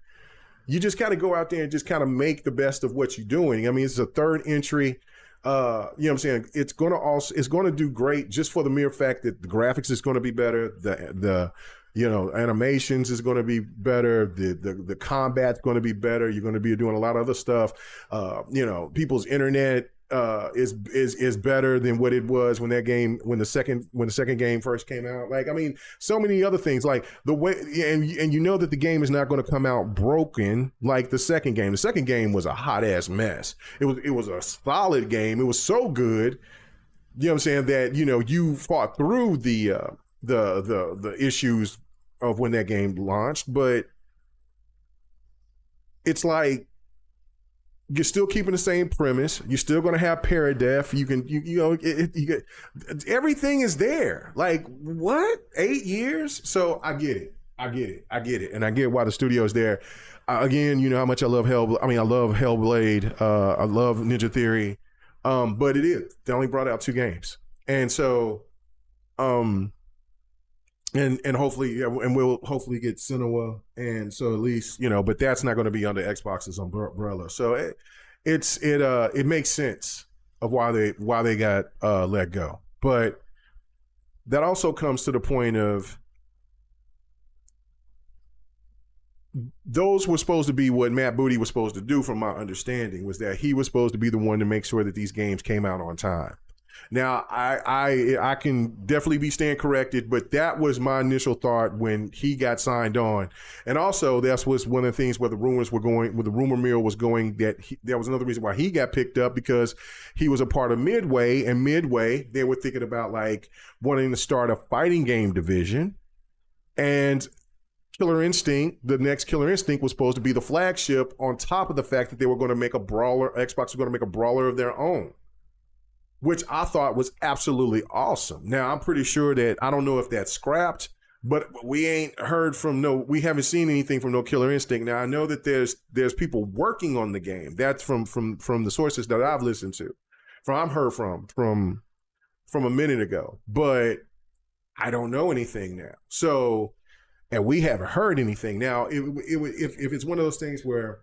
You just kind of go out there and just kind of make the best of what you're doing. I mean, it's a third entry. You know what I'm saying? It's going to do great just for the mere fact that the graphics is going to be better. The animations is going to be better. The combat's going to be better. You're going to be doing a lot of other stuff. People's internet is better than what it was when the second game first came out. Like, I mean, so many other things, like the way, and you know that the game is not going to come out broken like the second game. The second game was a hot ass mess. It was a solid game. It was so good, you know what I'm saying, that you fought through the issues of when that game launched, but it's like you're still keeping the same premise. You're still going to have Paradef. Everything is there. Like, what? 8 years? So I get it. And I get why the studio is there. Again, you know how much I love I love Hellblade. I love Ninja Theory. But they only brought out 2 games. And so, and hopefully, and we'll hopefully get Senua, and so at least but that's not going to be under Xbox's umbrella. So it makes sense of why they got let go, but that also comes to the point of those were supposed to be what Matt Booty was supposed to do. From my understanding, was that he was supposed to be the one to make sure that these games came out on time. Now, I can definitely be staying corrected, but that was my initial thought when he got signed on. And also, that was one of the things where the rumor mill was going, that was another reason why he got picked up, because he was a part of Midway, and Midway, they were thinking about like wanting to start a fighting game division. And Killer Instinct, the next Killer Instinct, was supposed to be the flagship, on top of the fact that they were going to make Xbox was going to make a brawler of their own. which I thought was absolutely awesome. Now I'm pretty sure that I don't know if that's scrapped, but we ain't heard from we haven't seen anything from no Killer Instinct. Now I know that there's people working on the game. That's from the sources that I've listened to, I've heard from a minute ago, but I don't know anything now. So, and we haven't heard anything now. If it's one of those things where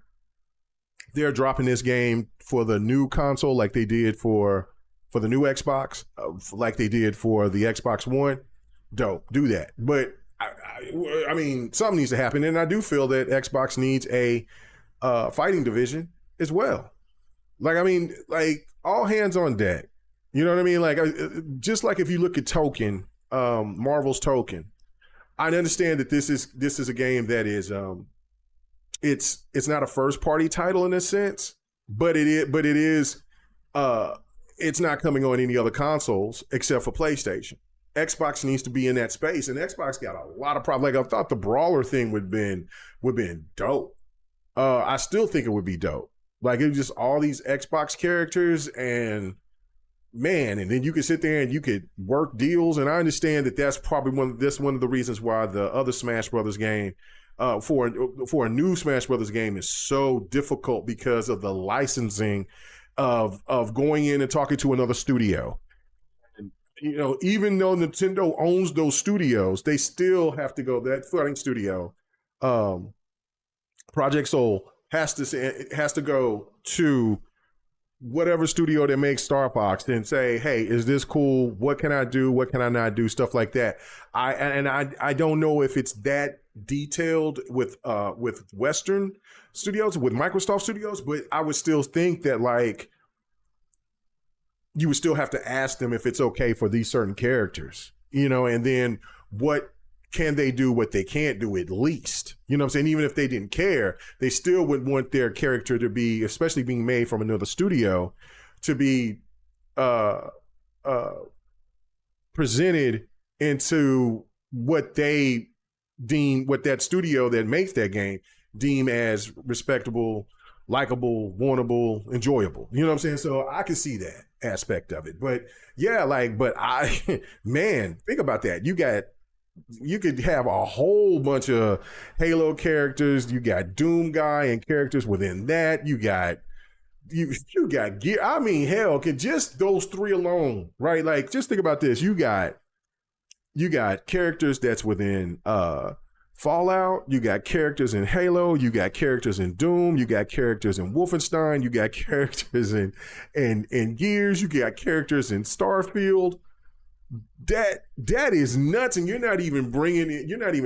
they're dropping this game for the new console, like they did for the new Xbox, like they did for the Xbox One, dope, do that. But I mean, something needs to happen, and I do feel that Xbox needs a fighting division as well. Like, I mean, like all hands on deck. You know what I mean? Like, just like if you look at Token, Marvel's Token, I understand that this is a game that is it's not a first party title in a sense, but it is it's not coming on any other consoles except for PlayStation. Xbox needs to be in that space, and Xbox got a lot of problems. Like, I thought the brawler thing would been dope. I still think it would be dope. Like, it was just all these Xbox characters, and man, and then you could sit there and you could work deals. And I understand that that's probably one of the reasons why the other Smash Brothers game, for a new Smash Brothers game, is so difficult because of the licensing of going in and talking to another studio. And, you know, even though Nintendo owns those studios, they still have to go. That fighting studio, Project Soul, has to go to whatever studio that makes Star Fox and say, hey, is this cool? What can I do? What can I not do? Stuff like that. I don't know if it's that detailed with Western studios, with Microsoft studios, but I would still think that, like, you would still have to ask them if it's okay for these certain characters, you know, and then what can they do, what they can't do, at least. You know what I'm saying? Even if they didn't care, they still would want their character to be, especially being made from another studio, to be presented into what they deem, what that studio that makes that game deem as respectable, likable, wantable, enjoyable. You know what I'm saying? So I can see that aspect of it. But yeah, like, but man, think about that. You could have a whole bunch of Halo characters. You got Doom guy and characters within that. You got gear. I mean, hell, can just those three alone, right? Like, just think about this. You got characters that's within Fallout. You got characters in Halo. You got characters in Doom. You got characters in Wolfenstein. You got characters in Gears. You got characters in Starfield. That is nuts, and you're not even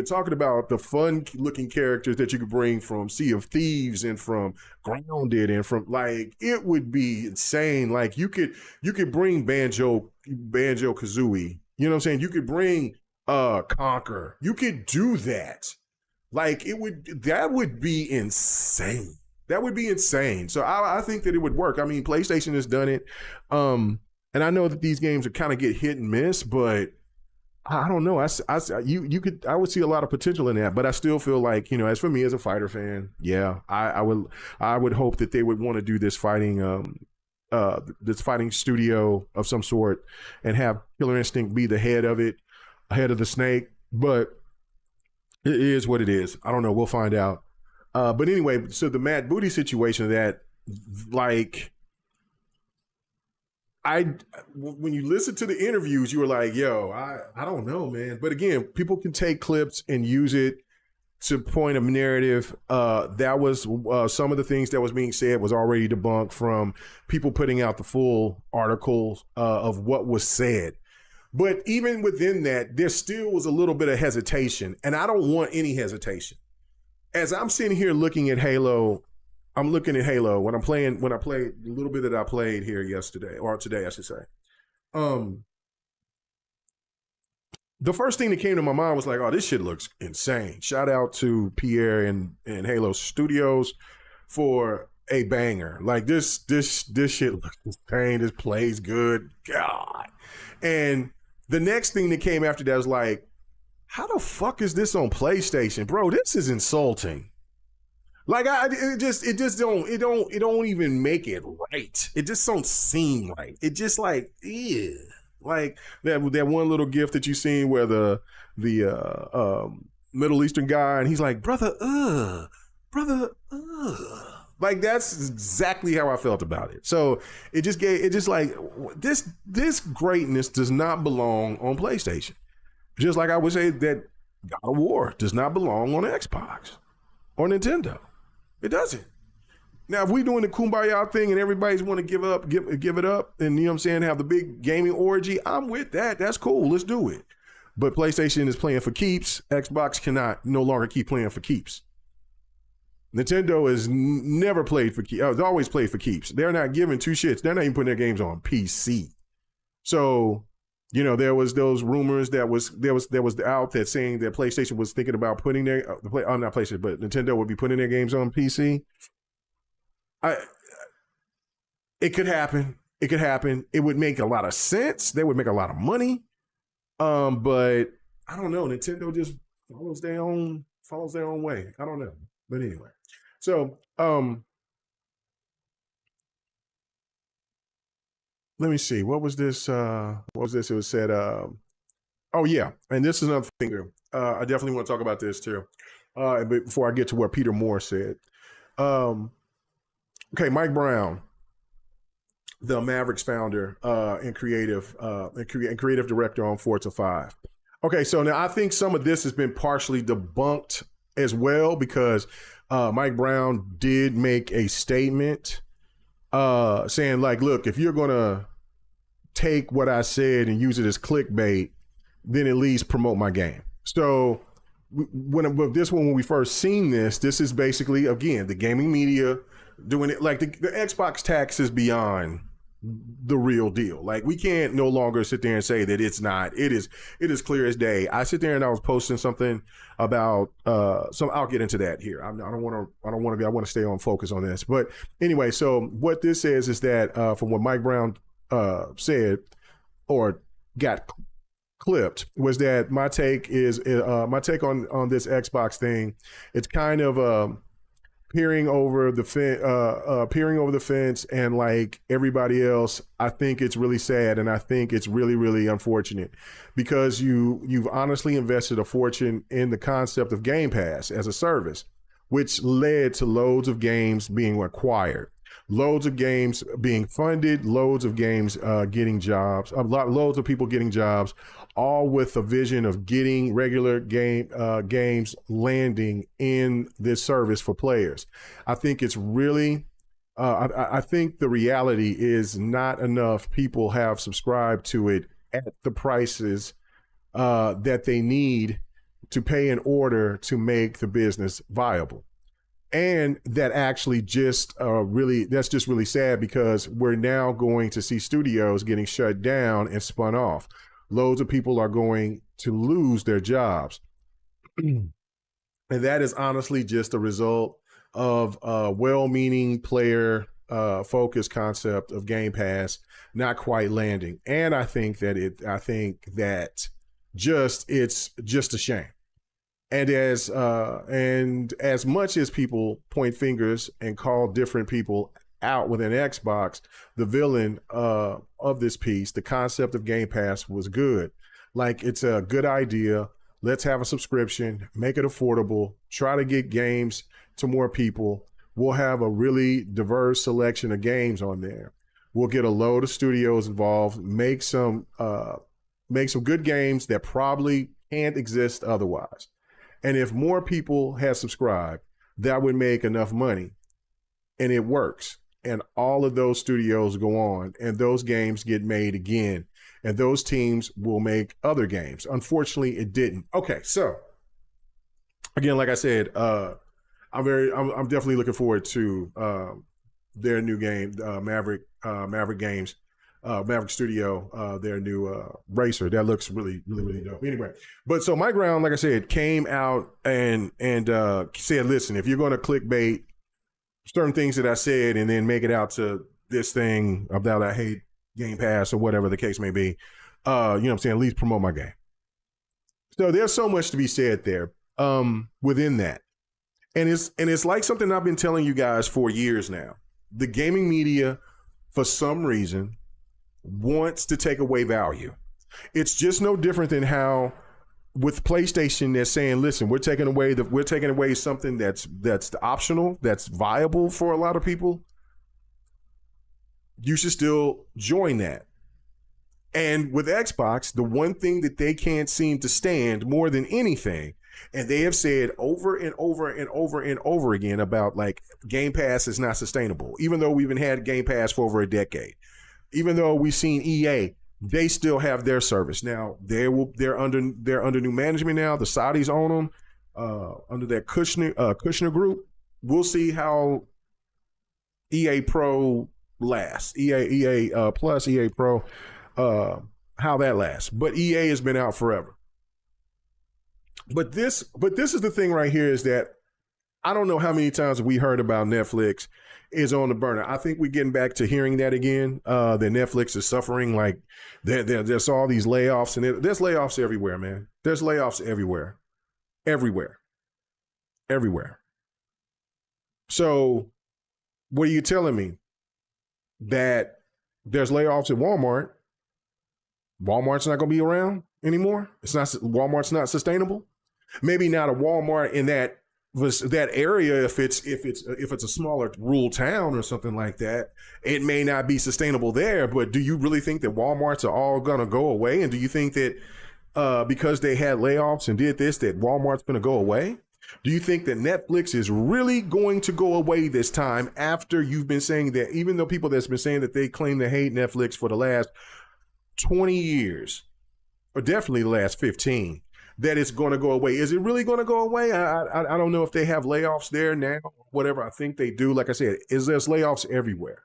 talking about the fun looking characters that you could bring from Sea of Thieves and from Grounded and from, like, it would be insane. Like, you could bring Banjo Kazooie, you know what I'm saying? You could bring Conquer. You could do that. Like, that would be insane. That would be insane. So I think that it would work. I mean, PlayStation has done it. And I know that these games are kind of get hit and miss, but I don't know. I would see a lot of potential in that, but I still feel like, you know, as for me as a fighter fan, yeah, I would hope that they would want to do this fighting studio of some sort and have Killer Instinct be the head of it, head of the snake. But it is what it is. I don't know. We'll find out. But anyway, so the Matt Booty situation, that, like, when you listen to the interviews, you were like, yo, I don't know, man. But again, people can take clips and use it to point a narrative. That was some of the things that was being said was already debunked from people putting out the full articles of what was said. But even within that, there still was a little bit of hesitation, and I don't want any hesitation. As I'm sitting here looking at Halo, I'm looking at Halo when I played the little bit that I played here yesterday, or today, I should say. The first thing that came to my mind was like, oh, this shit looks insane. Shout out to Pierre and Halo Studios for a banger. Like, this shit looks insane. This plays good. God. And the next thing that came after that was like, how the fuck is this on PlayStation? Bro, this is insulting. Like it don't even make it right. It just don't seem right. It just like, yeah, like that one little gift that you seen where the Middle Eastern guy and he's like, brother, brother, like that's exactly how I felt about it. So it just like this greatness does not belong on PlayStation. Just like I would say that God of War does not belong on Xbox or Nintendo. It doesn't. Now, if we doing the kumbaya thing and everybody's want to give it up, and you know what I'm saying, have the big gaming orgy, I'm with that. That's cool. Let's do it. But PlayStation is playing for keeps. Xbox cannot no longer keep playing for keeps. Nintendo has never played for keeps. It's always played for keeps. They're not giving two shits. They're not even putting their games on PC. So, you know, there was those rumors that was out that saying that PlayStation was thinking about putting their not PlayStation, but Nintendo would be putting their games on PC. It could happen. It could happen. It would make a lot of sense. They would make a lot of money. But I don't know. Nintendo just follows their own way. I don't know. But anyway. So, let me see. What was this? It was said, oh yeah. And this is another thing here. I definitely want to talk about this too. But before I get to what Peter Moore said. Okay, Mike Brown, the Mavericks founder and creative director on Forza 5. Okay, so now I think some of this has been partially debunked as well because Mike Brown did make a statement saying like, look, if you're going to take what I said and use it as clickbait, then at least promote my game. So when we first seen this is basically, again, the gaming media doing it. Like the Xbox tax is beyond the real deal. Like we can't no longer sit there and say that it's not. It is clear as day. I sit there and I was posting something about I'll get into that here. I want to stay on focus on this. But anyway, so what this says is that from what Mike Brown said or got clipped was that my take on this Xbox thing. It's kind of peering over the fence, and like everybody else, I think it's really sad, and I think it's really, really unfortunate because you've honestly invested a fortune in the concept of Game Pass as a service, which led to loads of games being acquired, loads of games being funded, loads of games getting jobs, loads of people getting jobs, all with a vision of getting regular games landing in this service for players. I think it's really, I think the reality is not enough people have subscribed to it at the prices that they need to pay in order to make the business viable. And that actually just that's just really sad because we're now going to see studios getting shut down and spun off. Loads of people are going to lose their jobs. And that is honestly just a result of a well-meaning player focused concept of Game Pass not quite landing. And I think that it's just a shame. And as much as people point fingers and call different people out within Xbox, the villain of this piece, the concept of Game Pass was good. Like, it's a good idea. Let's have a subscription, make it affordable, try to get games to more people. We'll have a really diverse selection of games on there. We'll get a load of studios involved, make some good games that probably can't exist otherwise. And if more people had subscribed, that would make enough money. And it works. And all of those studios go on and those games get made again. And those teams will make other games. Unfortunately, it didn't. Okay, so again, like I said, I'm definitely looking forward to their new game, Maverick Games, Maverick Studio, their new racer. That looks really, really, really dope. Anyway, but so Mike Brown, like I said, came out and said, listen, if you're going to clickbait certain things that I said and then make it out to this thing about I hate Game Pass or whatever the case may be, you know what I'm saying, at least promote my game. So there's so much to be said there within that. And it's like something I've been telling you guys for years now. The gaming media, for some reason, wants to take away value. It's just no different than how with PlayStation they're saying, listen, we're taking away something that's optional, that's viable for a lot of people. You should still join that. And with Xbox, the one thing that they can't seem to stand more than anything, and they have said over and over and over and over again about like Game Pass is not sustainable, even though we've been had Game Pass for over a decade. Even though we've seen EA, they still have their service. Now they're under new management now. The Saudis own them under that Kushner group. We'll see how EA Pro lasts. EA Plus, EA Pro, how that lasts. But EA has been out forever. But this is the thing right here is that I don't know how many times we heard about Netflix is on the burner. I think we're getting back to hearing that again, that Netflix is suffering. Like there's all these layoffs, and there's layoffs everywhere, man. There's layoffs everywhere. So what are you telling me? That there's layoffs at Walmart. Walmart's not going to be around anymore? Walmart's not sustainable? Maybe not a Walmart in that area if it's a smaller rural town or something like that. It may not be sustainable there, but do you really think that Walmarts are all going to go away? And do you think that because they had layoffs and did this, that Walmart's going to go away? Do you think that Netflix is really going to go away this time after you've been saying that, even though people that's been saying that they claim to hate Netflix for the last 20 years, or definitely the last 15, that it's going to go away? Is it really going to go away? I don't know if they have layoffs there now, whatever. I think they do. Like I said, there's layoffs everywhere.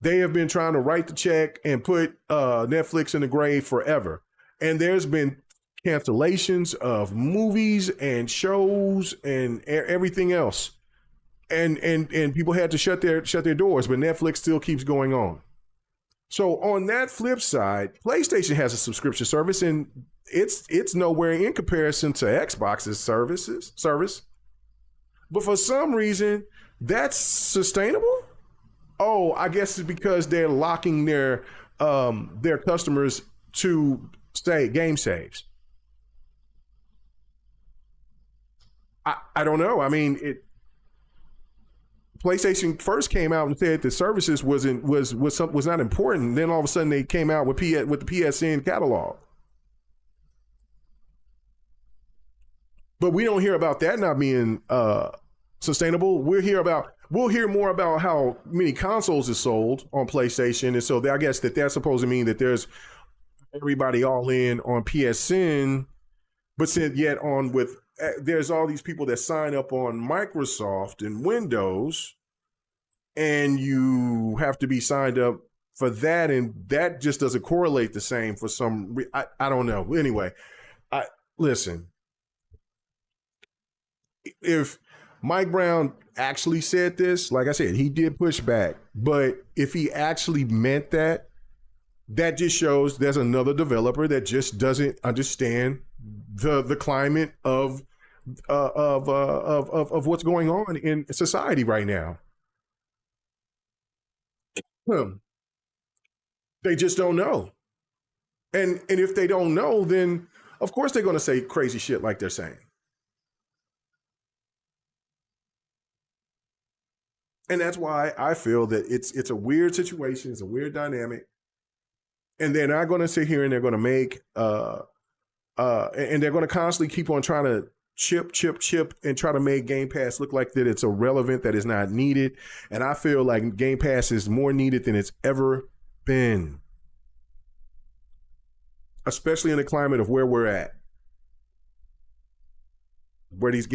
They have been trying to write the check and put Netflix in the grave forever. And there's been cancellations of movies and shows and everything else. And people had to shut their doors, but Netflix still keeps going on. So on that flip side, PlayStation has a subscription service, and it's nowhere in comparison to Xbox's service. But for some reason, that's sustainable. Oh, I guess it's because they're locking their customers to game saves. I don't know. I mean, PlayStation first came out and said the services was not important. Then all of a sudden they came out with the PSN catalog. But we don't hear about that not being sustainable. We'll hear more about how many consoles is sold on PlayStation, and so I guess that's supposed to mean that there's everybody all in on PSN, but yet there's all these people that sign up on Microsoft and Windows, and you have to be signed up for that, and that just doesn't correlate the same for some. I don't know. Anyway, listen. If Mike Brown actually said this, like I said, he did push back, but if he actually meant that just shows there's another developer that just doesn't understand the climate of what's going on in society right now. They just don't know. And if they don't know, then of course they're going to say crazy shit like they're saying. And that's why I feel that it's a weird situation. It's a weird dynamic. And they're not going to sit here and they're going to make, and they're going to constantly keep on trying to chip and try to make Game Pass look like that it's irrelevant, that it's not needed. And I feel like Game Pass is more needed than it's ever been, especially in the climate of where we're at, where these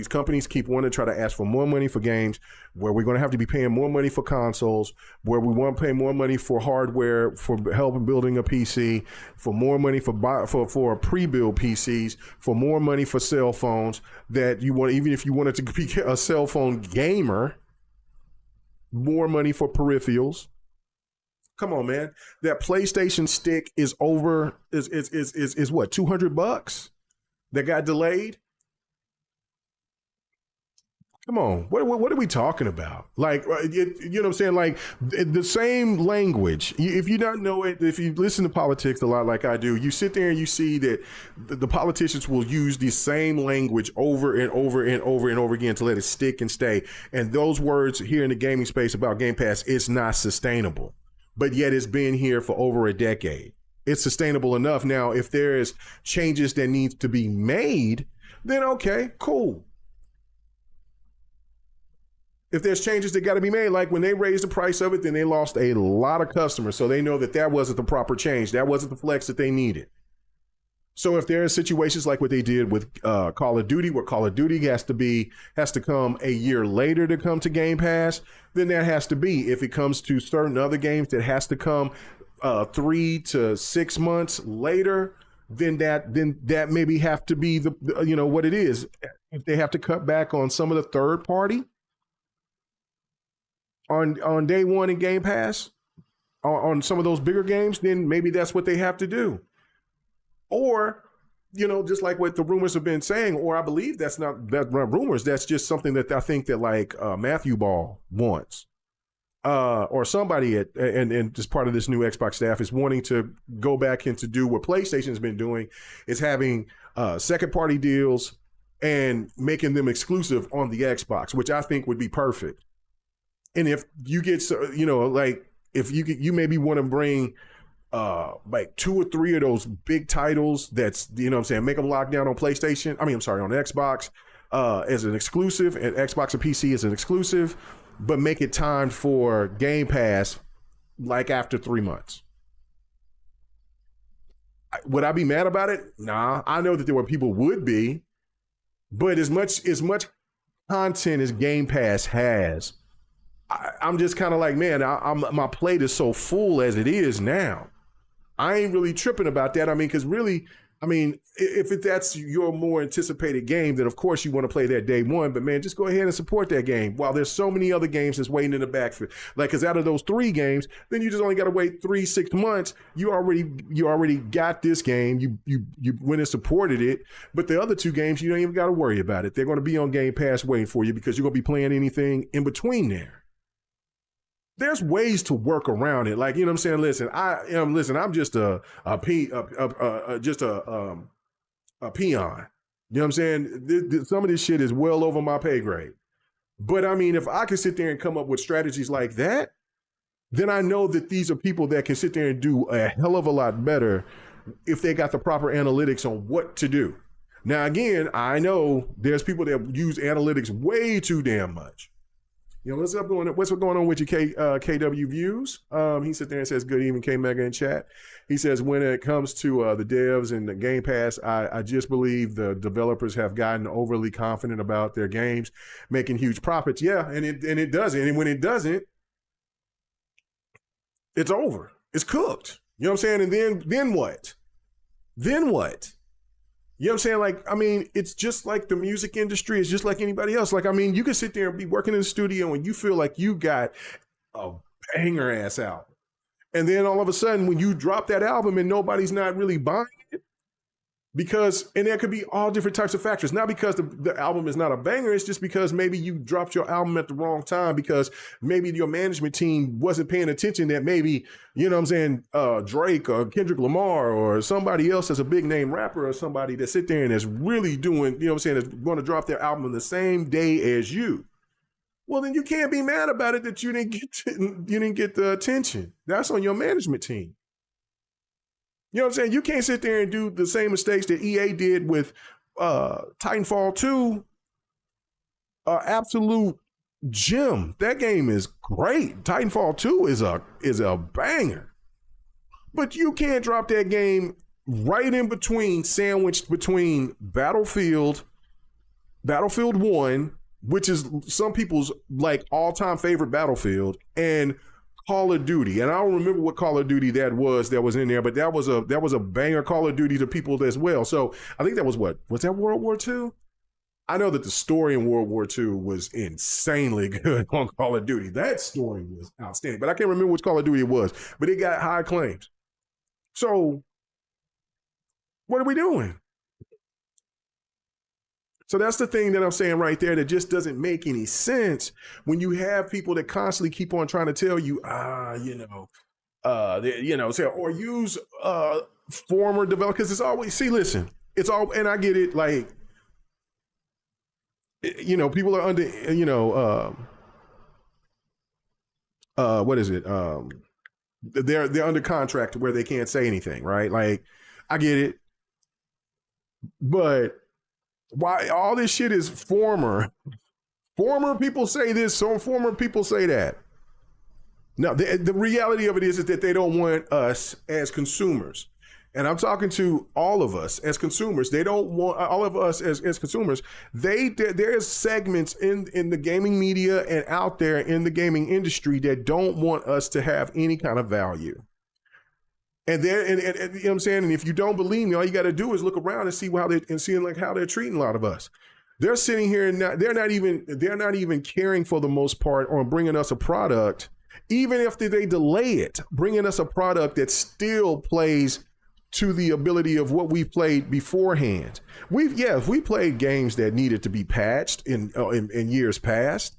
companies keep wanting to try to ask for more money for games, where we're going to have to be paying more money for consoles, where we want to pay more money for hardware, for helping building a PC, for more money for pre-built PCs, for more money for cell phones, that you want, even if you wanted to be a cell phone gamer, more money for peripherals. Come on, man. That PlayStation stick is what, $200 that got delayed? Come on, what are we talking about? Like, you know what I'm saying? Like the same language. If you don't know it, if you listen to politics a lot, like I do, you sit there and you see that the politicians will use the same language over and over and over and over again to let it stick and stay. And those words here in the gaming space about Game Pass, it's not sustainable. But yet it's been here for over a decade. It's sustainable enough. Now, if there is changes that needs to be made, then okay, cool. If there's changes that got to be made, like when they raised the price of it, then they lost a lot of customers. So they know that that wasn't the proper change. That wasn't the flex that they needed. So if there are situations like what they did with Call of Duty, where Call of Duty has to come a year later to come to Game Pass, then that has to be. If it comes to certain other games that has to come 3 to 6 months later, then that maybe have to be the what it is. If they have to cut back on some of the third party on day one in Game Pass on some of those bigger games, then maybe that's what they have to do. Or, just like what the rumors have been saying, or I believe that's not rumors, that's just something that I think that like Matthew Ball wants. Or somebody and just part of this new Xbox staff is wanting to go back and to do what PlayStation's been doing, is having second party deals and making them exclusive on the Xbox, which I think would be perfect. And if you get, like if you maybe want to bring like 2 or 3 of those big titles that's, what I'm saying, make them lock down on PlayStation. On Xbox as an exclusive, and Xbox and PC as an exclusive, but make it timed for Game Pass like after 3 months. Would I be mad about it? Nah, I know that there were people would be, but as much content as Game Pass has, I'm just kind of like, man, my plate is so full as it is now. I ain't really tripping about that. Because really, if that's your more anticipated game, then of course you want to play that day one. But man, just go ahead and support that game. While there's so many other games that's waiting in the back for, like, because out of those 3 games, then you just only got to wait 3-6 months. You already got this game. You went and supported it. But the other 2 games, you don't even got to worry about it. They're going to be on Game Pass waiting for you because you're going to be playing anything in between there. There's ways to work around it. Like, what I'm saying? Listen, I'm just a peon. You know what I'm saying? Some of this shit is well over my pay grade. But if I can sit there and come up with strategies like that, then I know that these are people that can sit there and do a hell of a lot better if they got the proper analytics on what to do. Now, again, I know there's people that use analytics way too damn much. What's going on with you, KW Views? He sits there and says, good evening, K Mega in chat. He says, when it comes to the devs and the Game Pass, I just believe the developers have gotten overly confident about their games making huge profits. Yeah, and it doesn't. And when it doesn't, it's over. It's cooked. You know what I'm saying? And then what? Then what? You know what I'm saying? It's just like the music industry. It's just like anybody else. You can sit there and be working in the studio and you feel like you got a banger ass album. And then all of a sudden, when you drop that album and nobody's not really buying it, and there could be all different types of factors. Not because the album is not a banger, it's just because maybe you dropped your album at the wrong time, because maybe your management team wasn't paying attention, that maybe, Drake or Kendrick Lamar or somebody else as a big name rapper or somebody that sit there and is really doing, is going to drop their album on the same day as you. Well, then you can't be mad about it that you didn't get the attention. That's on your management team. You know what I'm saying? You can't sit there and do the same mistakes that EA did with Titanfall 2. Absolute gem. That game is great. Titanfall 2 is a banger. But you can't drop that game right in between, sandwiched between Battlefield 1, which is some people's like all-time favorite Battlefield, and Call of Duty. And I don't remember what Call of Duty that was in there, but that was a banger Call of Duty to people as well. So I think that was that World War II? I know that the story in World War II was insanely good on Call of Duty. That story was outstanding, but I can't remember which Call of Duty it was, but it got high claims. So what are we doing? So that's the thing that I'm saying right there that just doesn't make any sense when you have people that constantly keep on trying to tell you, say, or use former developers. It's always, see, listen, it's all, and I get it, like, people are under, what is it? They're under contract where they can't say anything, right? Like, I get it, but why all this shit is former people say this, so former people say that. No, the reality of it is that they don't want us as consumers. And I'm talking to all of us as consumers. They don't want all of us as consumers. There's segments in the gaming media and out there in the gaming industry that don't want us to have any kind of value. And you know what I'm saying? And if you don't believe me, all you got to do is look around and see how they're treating a lot of us. They're sitting here and they're not even caring for the most part on bringing us a product, even if they delay it, bringing us a product that still plays to the ability of what we've played beforehand. We played games that needed to be patched in years past,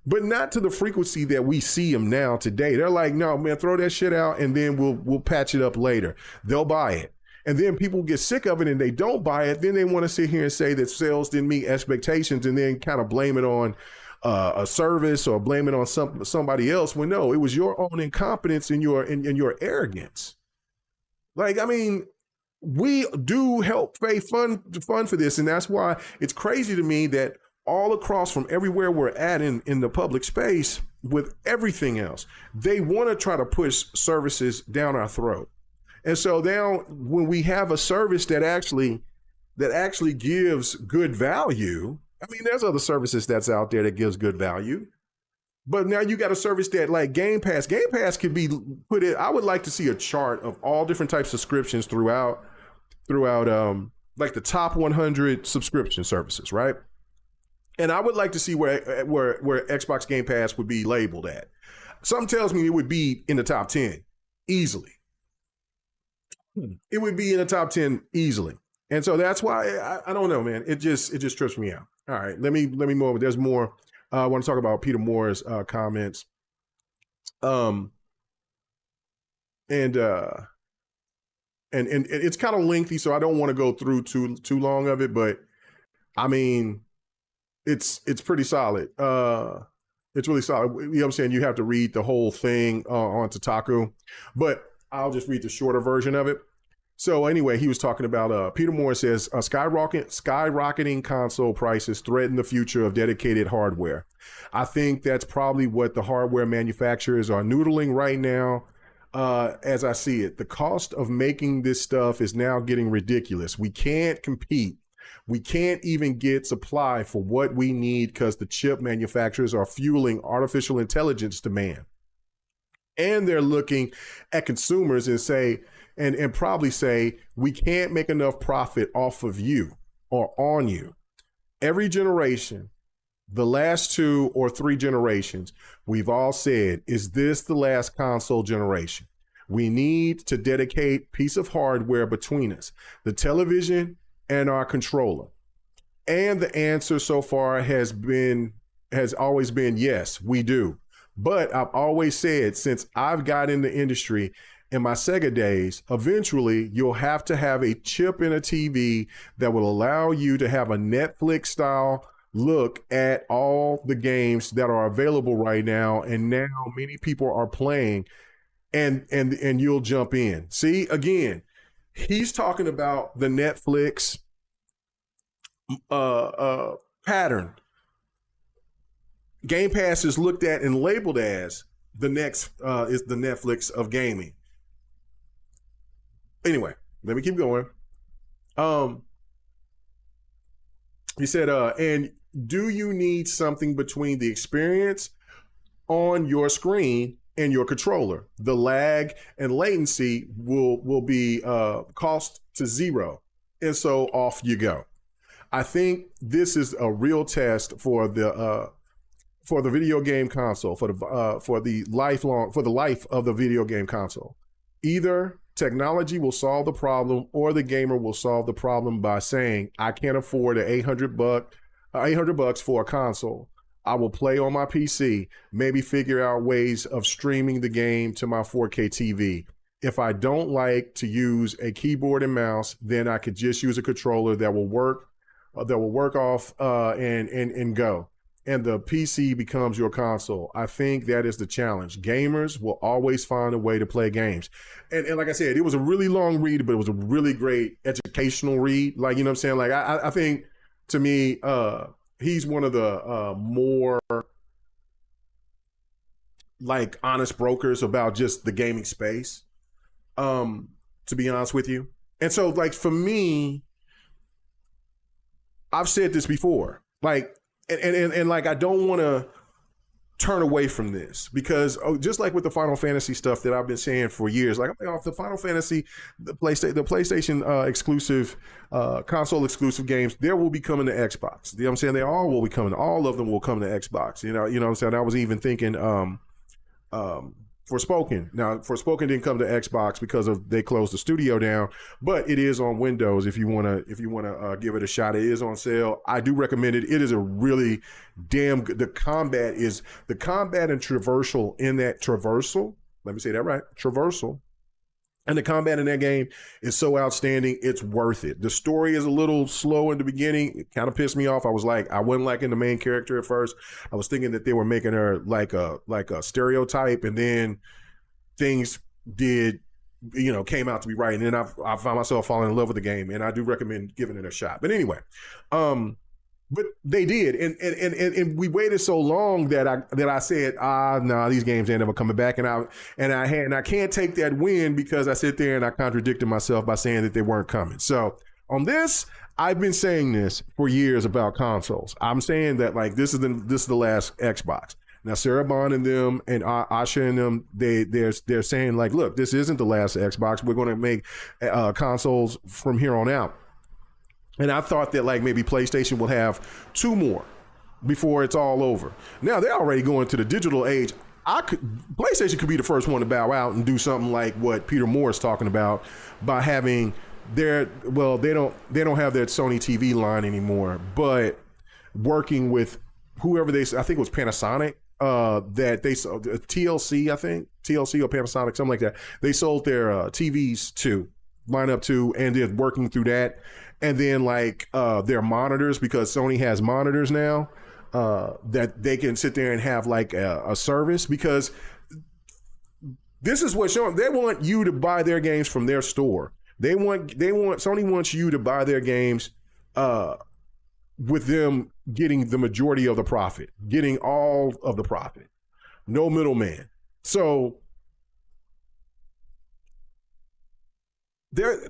but not to the frequency that we see them now today. They're like, no, man, throw that shit out and then we'll patch it up later. They'll buy it. And then people get sick of it and they don't buy it. Then they want to sit here and say that sales didn't meet expectations and then kind of blame it on a service or blame it on somebody else. When no, it was your own incompetence and your arrogance. Like, I mean, we do help pay fund for this. And that's why it's crazy to me that all across from everywhere we're at in the public space with everything else, they want to try to push services down our throat. And so now when we have a service that actually gives good value, I mean, there's other services that's out there that gives good value. But now you got a service that like Game Pass could be put in. I would like to see a chart of all different types of subscriptions throughout like the top 100 subscription services, right? And I would like to see where Xbox Game Pass would be labeled at. Something tells me it would be in the top 10 easily. It would be in the top 10 easily. And so that's why I don't know, man. It just trips me out. All right, let me move over. There's more. I want to talk about Peter Moore's comments. And it's kind of lengthy, so I don't want to go through too long of it, but I mean, it's pretty solid. It's really solid. You know what I'm saying? You have to read the whole thing on Kotaku, but I'll just read the shorter version of it. So anyway, he was talking about, Peter Moore says, skyrocketing console prices threaten the future of dedicated hardware. I think that's probably what the hardware manufacturers are noodling right now. As I see it, the cost of making this stuff is now getting ridiculous. We can't compete. We can't even get supply for what we need because the chip manufacturers are fueling artificial intelligence demand. And they're looking at consumers and say, and probably say, we can't make enough profit off of you or on you. Every generation, the last 2 or 3 generations, we've all said, is this the last console generation? We need to dedicate piece of hardware between us, the television and our controller. And the answer so far has always been, yes, we do. But I've always said, since I've got in the industry in my Sega days, eventually you'll have to have a chip in a TV that will allow you to have a Netflix style look at all the games that are available right now. And now many people are playing and you'll jump in. See, again, he's talking about the Netflix pattern. Game Pass is looked at and labeled as the next is the Netflix of gaming. Anyway, let me keep going. He said, and do you need something between the experience on your screen and your controller? The lag and latency will be cost to zero. And so off you go. I think this is a real test for the video game console, for the life of the video game console. Either Technology will solve the problem, or the gamer will solve the problem by saying, I can't afford an $800 for a console. I will play on my PC, maybe figure out ways of streaming the game to my 4K TV. If I don't like to use a keyboard and mouse, then I could just use a controller that will work off and go. And the PC becomes your console. I think that is the challenge. Gamers will always find a way to play games. And like I said, it was a really long read, but it was a really great educational read. Like, you know what I'm saying? Like, I think, to me, he's one of the more like honest brokers about just the gaming space, to be honest with you. And so, like, for me, I've said this before, like, and like, I don't want to turn away from this, because just like with the Final Fantasy stuff that I've been saying for years, like, off the Final Fantasy, the PlayStation exclusive, console exclusive games, there will be coming to Xbox. You know what I'm saying? They all will be coming. All of them will come to Xbox. You know what I'm saying? I was even thinking, Forspoken. Now, Forspoken didn't come to Xbox because they closed the studio down, but it is on Windows if you wanna give it a shot. It is on sale. I do recommend it. It is a really damn good. The combat and traversal in that traversal. Let me say that right. Traversal. And the combat in that game is so outstanding, it's worth it. The story is a little slow in the beginning. It kind of pissed me off. I wasn't liking the main character at first. I was thinking that they were making her like a stereotype, and then things came out to be right. And then I found myself falling in love with the game, and I do recommend giving it a shot. But anyway, but they did, and we waited so long that I said, no, these games ain't never coming back, and I can't take that win, because I sit there and I contradicted myself by saying that they weren't coming. So on this, I've been saying this for years about consoles. I'm saying that, like, this is the last Xbox. Now, Sarah Bond and them and Asha and them, they're saying, like, look, this isn't the last Xbox. We're going to make consoles from here on out. And I thought that, like, maybe PlayStation will have 2 more before it's all over. Now, they're already going to the digital age. PlayStation could be the first one to bow out and do something like what Peter Moore is talking about, by having they don't have that Sony TV line anymore, but working with whoever I think it was Panasonic, that they sold, TLC, I think, TLC or Panasonic, something like that. They sold their TVs to, lineup to, and they're working through that. And then, like, their monitors, because Sony has monitors now, that they can sit there and have, like, a service, because this is what they want you to buy their games from their store. Sony wants you to buy their games with them getting the majority of the profit, getting all of the profit, no middleman. So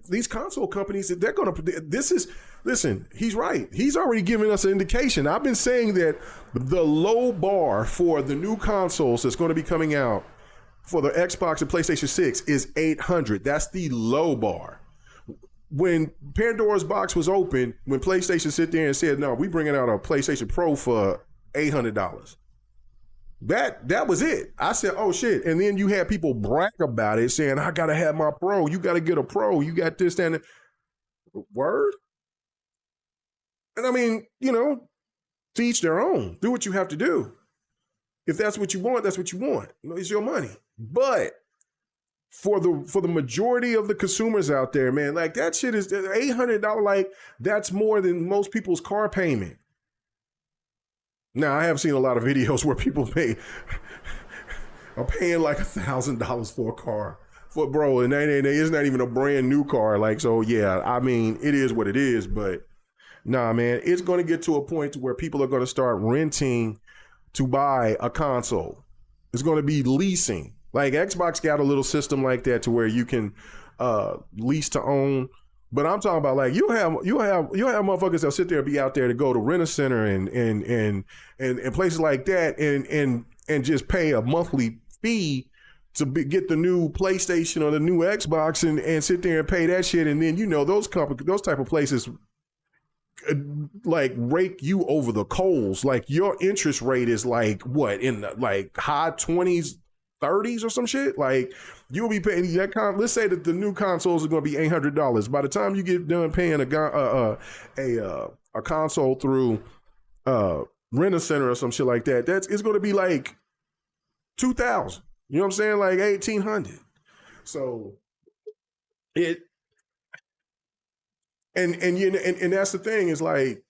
these console companies, they're going to, listen, he's right. He's already given us an indication. I've been saying that the low bar for the new consoles that's going to be coming out for the Xbox and PlayStation 6 is $800. That's the low bar. When Pandora's box was open, when PlayStation sit there and said, no, we bringing out a PlayStation Pro for $800. That was it. I said, oh shit. And then you had people brag about it, saying, I gotta have my Pro. You gotta get a Pro. You got this, that, and word. And I mean, to each their own. Do what you have to do. If that's what you want, that's what you want. It's your money. But for the majority of the consumers out there, man, like, that shit is $800. Like, that's more than most people's car payment. Now, I have seen a lot of videos where people are paying like $1,000 for a car, bro, and it's not even a brand new car. Like, so yeah, I mean, it is what it is, but nah, man, it's going to get to a point where people are going to start renting to buy a console. It's going to be leasing. Like, Xbox got a little system like that to where you can lease to own. But I'm talking about, like, you have motherfuckers that'll sit there and be out there to go to Rent-A-Center and places like that and just pay a monthly fee to get the new PlayStation or the new Xbox and sit there and pay that shit. And then, those type of places, like, rake you over the coals. Like, your interest rate is like, what, in the, like, high 20s 30s or some shit. Like you'll be paying that let's say that the new consoles are going to be $800. By the time you get done paying a console through Rent-A-Center or some shit like that, it's going to be like 2,000. You know what I'm saying? Like 1,800. So it and that's the thing is like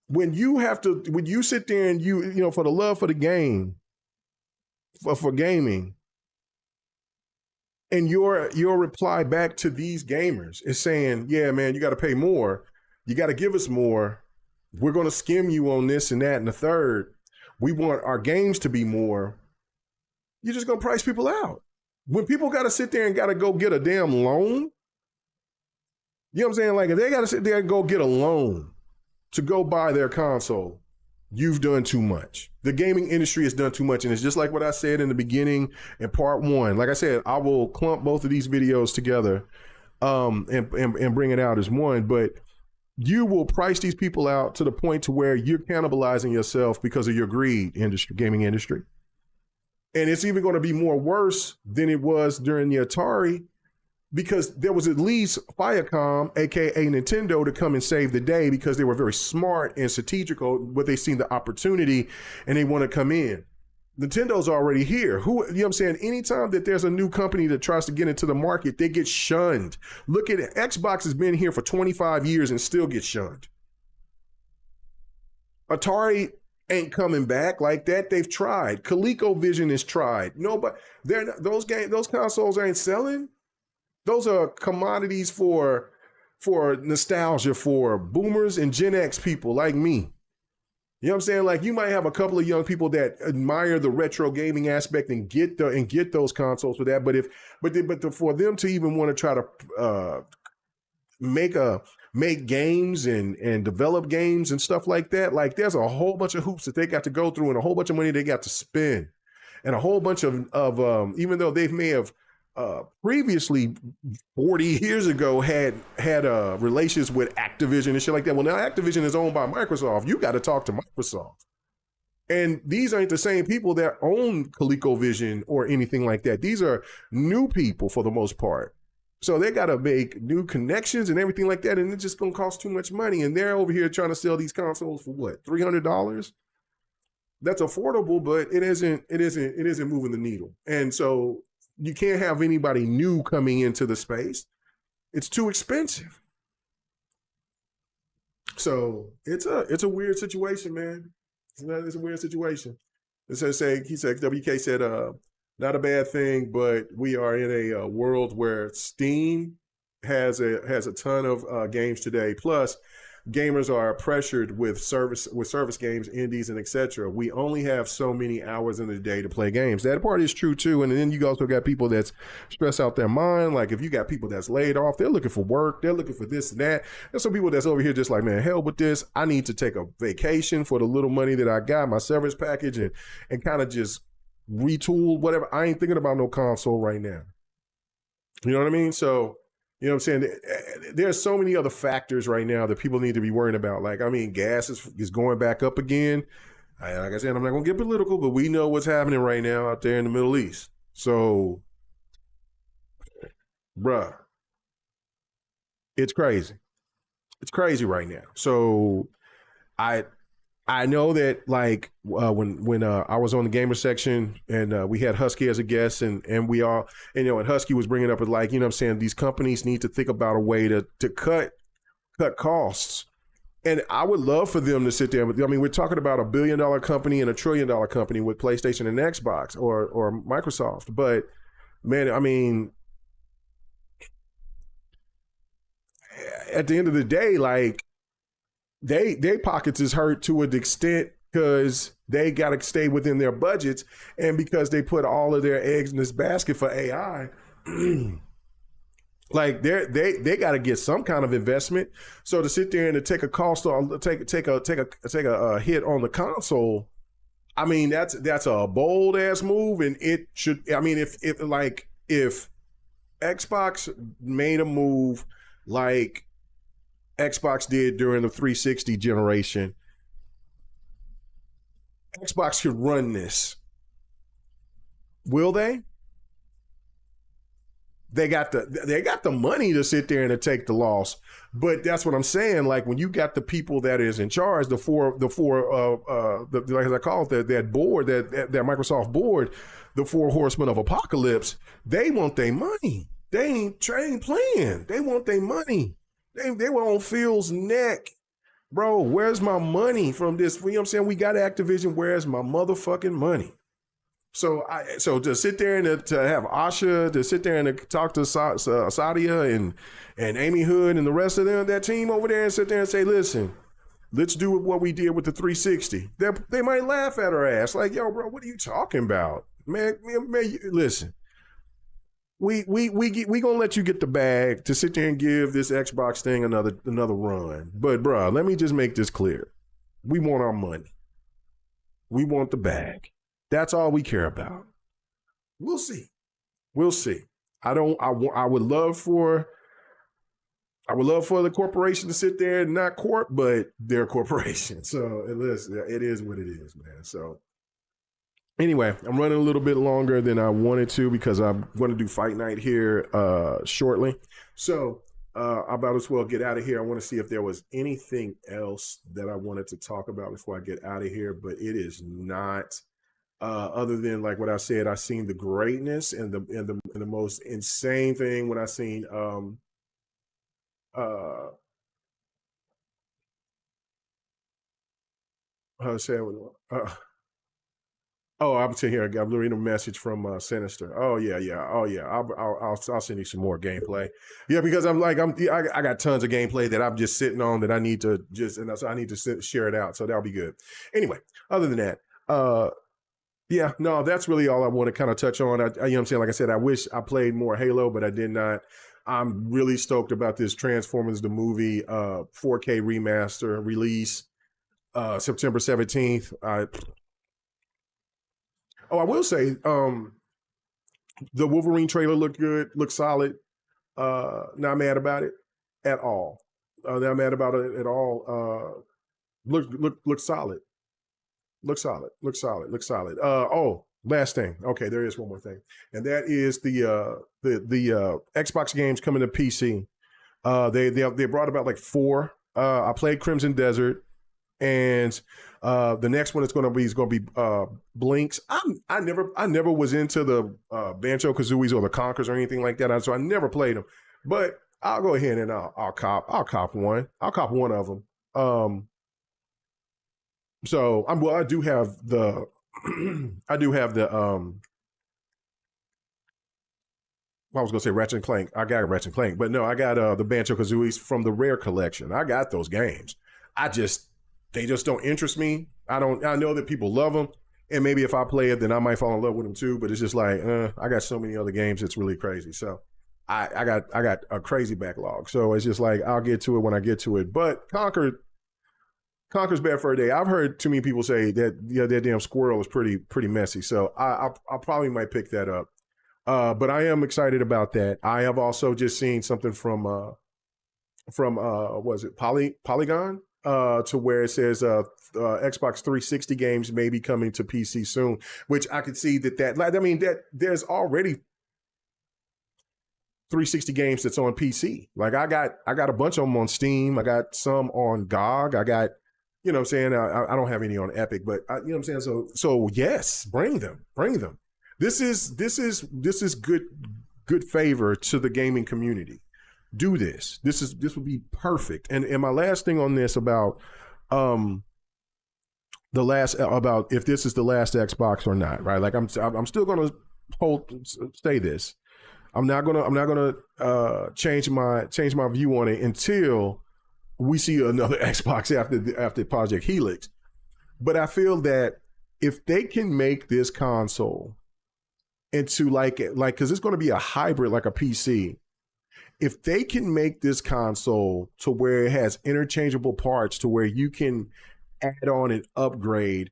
when you sit there and you know for the love for the game for gaming, and your reply back to these gamers is saying, yeah, man, you got to pay more. You got to give us more. We're going to skim you on this and that and the third. We want our games to be more. You're just going to price people out. When people got to sit there and got to go get a damn loan, you know what I'm saying? Like if they got to sit there and go get a loan to go buy their console, you've done too much. The gaming industry has done too much. And it's just like what I said in the beginning in part one. Like I said, I will clump both of these videos together and bring it out as one. But you will price these people out to the point to where you're cannibalizing yourself because of your greed gaming industry. And it's even going to be more worse than it was during the Atari, because there was at least Viacom, aka Nintendo, to come and save the day because they were very smart and strategical, but they seen the opportunity and they want to come in. Nintendo's already here. You know what I'm saying? Anytime that there's a new company that tries to get into the market, they get shunned. Look at it. Xbox has been here for 25 years and still gets shunned. Atari ain't coming back like that. They've tried. ColecoVision has tried. Those consoles ain't selling. Those are commodities for nostalgia for boomers and Gen X people like me. You know what I'm saying? Like you might have a couple of young people that admire the retro gaming aspect and get those consoles for that. But for them to even want to try to make games and develop games and stuff like that, like there's a whole bunch of hoops that they got to go through and a whole bunch of money they got to spend, and a whole bunch of even though they may have previously 40 years ago had relations with Activision and shit like that. Well, now Activision is owned by Microsoft. You got to talk to Microsoft. And these aren't the same people that own ColecoVision or anything like that. These are new people for the most part. So they got to make new connections and everything like that. And it's just going to cost too much money. And they're over here trying to sell these consoles for what? $300? That's affordable, but it isn't moving the needle. And so you can't have anybody new coming into the space. It's too expensive. So it's a weird situation, man. It's a weird situation. He said, WK said, not a bad thing, but we are in a world where Steam has a ton of games today. Plus, gamers are pressured with service games, indies, and etc. We only have so many hours in the day to play games. That part is true too. And then you also got people that's stress out their mind. Like if you got people that's laid off, they're looking for work, they're looking for this and that. There's some people that's over here just like, man, hell with this. I need to take a vacation for the little money that I got, my severance package, and kind of just retool whatever. I ain't thinking about no console right now. You know what I mean? So, you know what I'm saying? There's so many other factors right now that people need to be worrying about. Like, I mean, gas is going back up again. Like I said, I'm not going to get political, but we know what's happening right now out there in the Middle East. So, bruh, it's crazy. It's crazy right now. So, I know that like when I was on the gamer section and we had Husky as a guest and we all, and, you know, and Husky was bringing up like, you know what I'm saying, these companies need to think about a way to cut costs. And I would love for them to sit there. I mean, we're talking about $1 billion company and $1 trillion company with PlayStation and Xbox or Microsoft. But man, I mean, at the end of the day, like, they pockets is hurt to an extent because they got to stay within their budgets, and because they put all of their eggs in this basket for AI, like they got to get some kind of investment. So to sit there and to take a cost on take a hit on the console, I mean that's a bold ass move, and it should. I mean if Xbox made a move like Xbox did during the 360 generation, Xbox could run this Will they? They got the money to sit there and to take the loss. But that's what I'm saying. Like when you got the people that is in charge, the four like I call it, that board, that Microsoft board, the four horsemen of apocalypse, they want their money. They ain't playing. They want their money. They were on Phil's neck. Bro, where's my money from this? You know what I'm saying? We got Activision. Where's my motherfucking money? So to sit there and to have Asha, to sit there and to talk to Sadia and Amy Hood and the rest of them, that team over there, and sit there and say, listen, let's do what we did with the 360. They might laugh at her ass like, yo, bro, what are you talking about? Man, listen. We gonna let you get the bag to sit there and give this Xbox thing another run. But bro, let me just make this clear. We want our money. We want the bag. That's all we care about. We'll see. I would love for the corporation to sit there and not court, but they're a corporation. So it is what it is, man. So anyway, I'm running a little bit longer than I wanted to because I'm going to do fight night here shortly. So I about as well get out of here. I want to see if there was anything else that I wanted to talk about before I get out of here, but it is not. Other than like what I said, I seen the greatness and the most insane thing when I seen how to say it, I'm sitting here. I'm reading a message from Sinister. Oh yeah. I'll send you some more gameplay. Yeah, because I got tons of gameplay that I'm just sitting on that I need to I need to share it out. So that'll be good. Anyway, other than that, yeah, no, that's really all I want to kind of touch on. You know what I'm saying? Like I said, I wish I played more Halo, but I did not. I'm really stoked about this Transformers the movie 4K remaster release September 17th. I will say the Wolverine trailer looked good, looked solid. Not mad about it at all. Not mad about it at all. Look solid. Looks solid. Last thing. Okay, there is one more thing, and that is the Xbox games coming to PC. They brought about like 4. I played Crimson Desert, and the next one is going to be Blinks. I never was into the Banjo Kazooies or the Conkers or anything like that, so I never played them. But I'll go ahead and I'll cop one. I'll cop one of them. So I do have the I was gonna say Ratchet and Clank. I got Ratchet and Clank, but no, I got the Banjo Kazooies from the Rare collection. I got those games. They just don't interest me. I know that people love them, and maybe if I play it, then I might fall in love with them too. But it's just like I got so many other games. It's really crazy. So I got a crazy backlog. So it's just like I'll get to it when I get to it. But Conker's Bad Fur Day. I've heard too many people say that that damn squirrel is pretty messy. So I probably might pick that up. But I am excited about that. I have also just seen something from was it Polygon to where it says Xbox 360 games may be coming to PC soon, which I could see that there's already 360 games that's on PC. Like I got a bunch of them on Steam. I got some on GOG. I got, you know what I'm saying? I don't have any on Epic, but you know what I'm saying? So yes, bring them. This is good favor to the gaming community. Do this. This would be perfect. And my last thing on this about if this is the last Xbox or not, right? Like I'm still gonna say this. I'm not gonna change my view on it until we see another Xbox after Project Helix. But I feel that if they can make this console into like because it's going to be a hybrid like a PC, if they can make this console to where it has interchangeable parts to where you can add on and upgrade,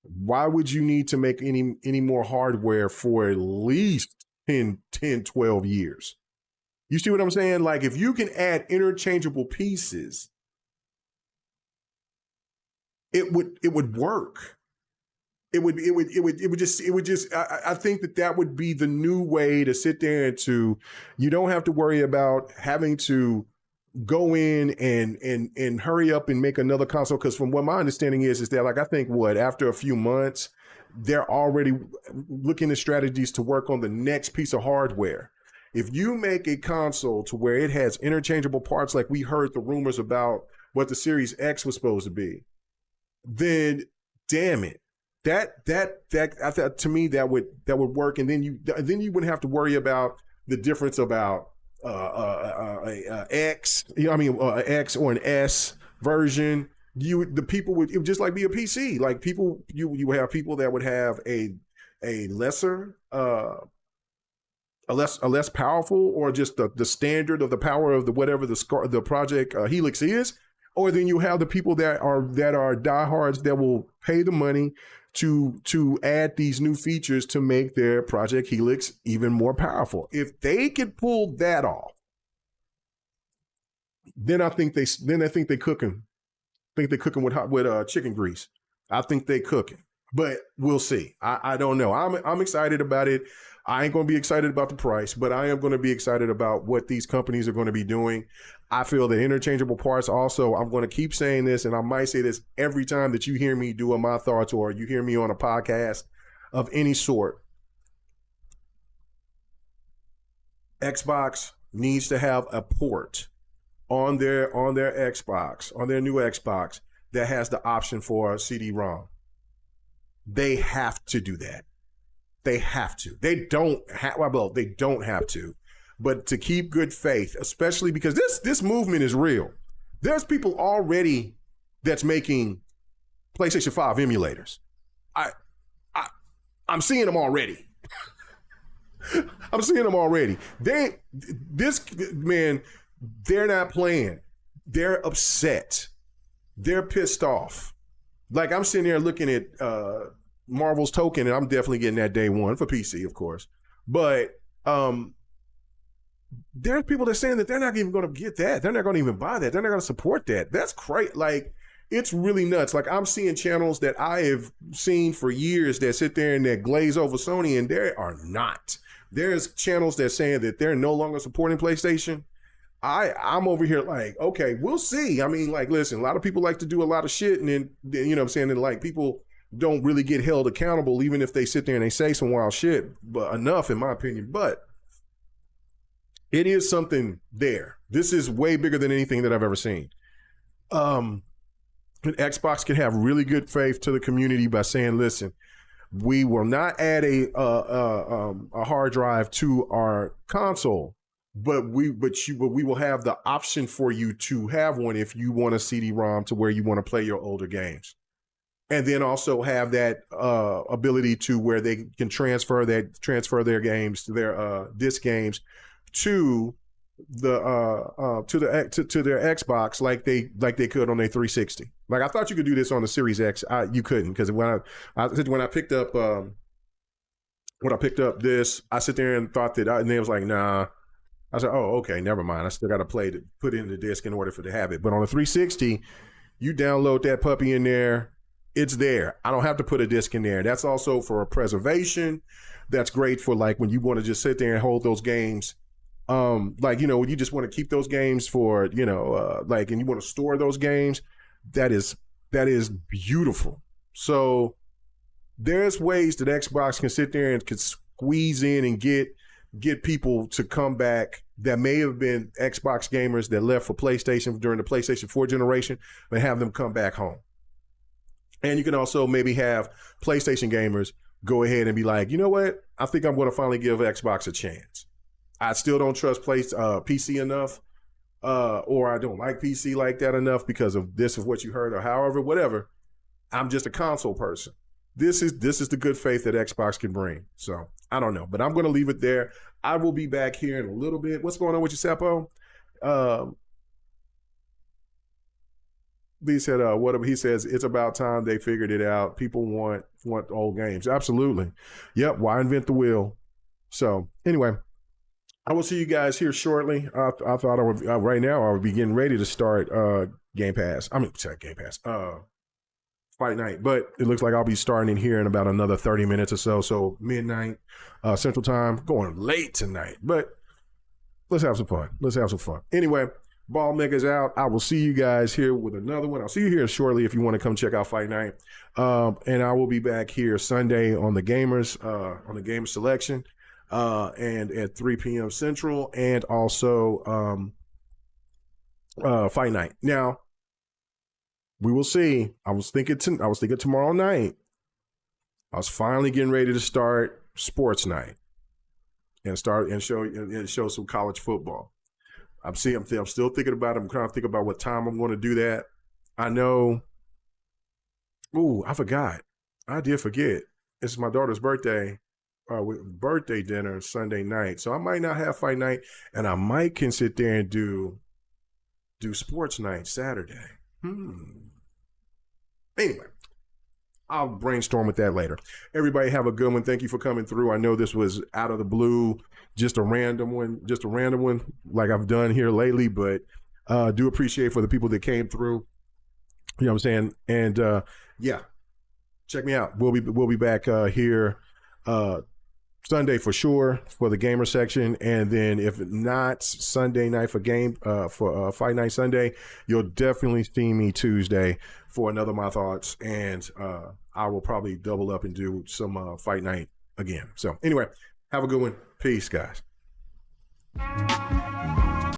why would you need to make any more hardware for at least 10, 12 years? You see what I'm saying? Like if you can add interchangeable pieces, it would work. I think that would be the new way to sit there and you don't have to worry about having to go in and hurry up and make another console. Because from what my understanding is that like, I think after a few months, they're already looking at strategies to work on the next piece of hardware. If you make a console to where it has interchangeable parts, like we heard the rumors about what the Series X was supposed to be, then damn it. That I thought, to me, that would work. And then you wouldn't have to worry about the difference about X, X or an S version. It would just like be a PC. Like you have people that would have a lesser, a less powerful, or just the standard of the power of the whatever the project Helix is. Or then you have the people that are diehards that will pay the money to add these new features to make their Project Helix even more powerful. If they could pull that off, then I think they cooking. I think they're cooking with chicken grease. I think they cooking, but we'll see. I don't know. I'm excited about it. I ain't going to be excited about the price, but I am going to be excited about what these companies are going to be doing. I feel that interchangeable parts also, I'm going to keep saying this, and I might say this every time that you hear me do a My Thoughts or you hear me on a podcast of any sort. Xbox needs to have a port on their Xbox, on their new Xbox, that has the option for CD-ROM. They have to do that. They have to. They don't have to. But to keep good faith, especially because this movement is real. There's people already that's making PlayStation 5 emulators. I'm seeing them already. I'm seeing them already. They're not playing. They're upset. They're pissed off. Like, I'm sitting there looking at Marvel's token, and I'm definitely getting that day one for PC, of course. But there's people that are saying that they're not even going to get that. They're not going to even buy that. They're not going to support that. That's crazy. Like, it's really nuts. Like, I'm seeing channels that I have seen for years that sit there and that glaze over Sony, and they are not. There's channels that are saying that they're no longer supporting PlayStation. I'm over here like, okay, we'll see. I mean, like, listen, a lot of people like to do a lot of shit, and then, you know what I'm saying, and like, people don't really get held accountable, even if they sit there and they say some wild shit, but enough, in my opinion. But it is something there. This is way bigger than anything that I've ever seen. Xbox can have really good faith to the community by saying, listen, we will not add a hard drive to our console, but we will have the option for you to have one if you want a CD-ROM to where you want to play your older games. And then also have that ability to where they can transfer their games, their disc games, to their Xbox like they could on their 360. Like, I thought you could do this on the Series X. You couldn't, because when I picked up this, I sit there and thought that, and they was like, nah. I said, oh, okay, never mind. I still got to put in the disc in order for to have it. But on the 360, you download that puppy in there. It's there. I don't have to put a disc in there. That's also for preservation. That's great for like when you want to just sit there and hold those games. Like, you know, when you just want to keep those games for, you know, like, and you want to store those games, that is beautiful. So there's ways that Xbox can sit there and can squeeze in and get people to come back that may have been Xbox gamers that left for PlayStation during the PlayStation 4 generation, but have them come back home. And you can also maybe have PlayStation gamers go ahead and be like, you know what? I think I'm going to finally give Xbox a chance. I still don't trust PC enough, or I don't like PC like that enough because of this, of what you heard, or however, whatever. I'm just a console person. This is the good faith that Xbox can bring. So I don't know, but I'm going to leave it there. I will be back here in a little bit. What's going on with you, Seppo? He said, he says, it's about time they figured it out. People want old games. Absolutely. Yep. Why invent the wheel? So anyway, I will see you guys here shortly. I thought I would, right now, I would be getting ready to start Game Pass. I mean, sorry, Game Pass. fight night. But it looks like I'll be starting in here in about another 30 minutes or so. So midnight Central Time, going late tonight. But let's have some fun. Let's have some fun. Anyway, Ball Mega's out. I will see you guys here with another one. I'll see you here shortly if you want to come check out Fight Night. And I will be back here Sunday on the Gamers, on the Gamer Selection, and at 3 p.m. Central, and also Fight Night. Now, we will see. I was thinking tomorrow night. I was finally getting ready to start sports night and show some college football. I'm still thinking about it. I'm trying to think about what time I'm going to do that. I know. Ooh, I forgot. I did forget. It's my daughter's birthday. Birthday dinner Sunday night. So I might not have fight night, and I might can sit there and do sports night Saturday. Anyway, I'll brainstorm with that later. Everybody have a good one. Thank you for coming through. I know this was out of the blue, just a random one like I've done here lately, but do appreciate for the people that came through. You know what I'm saying? And yeah, check me out. We'll be back here Sunday for sure for the gamer section, and then if not Sunday night for Fight Night Sunday, you'll definitely see me Tuesday for another My Thoughts, and I will probably double up and do some Fight Night again. So anyway, have a good one. Peace, guys.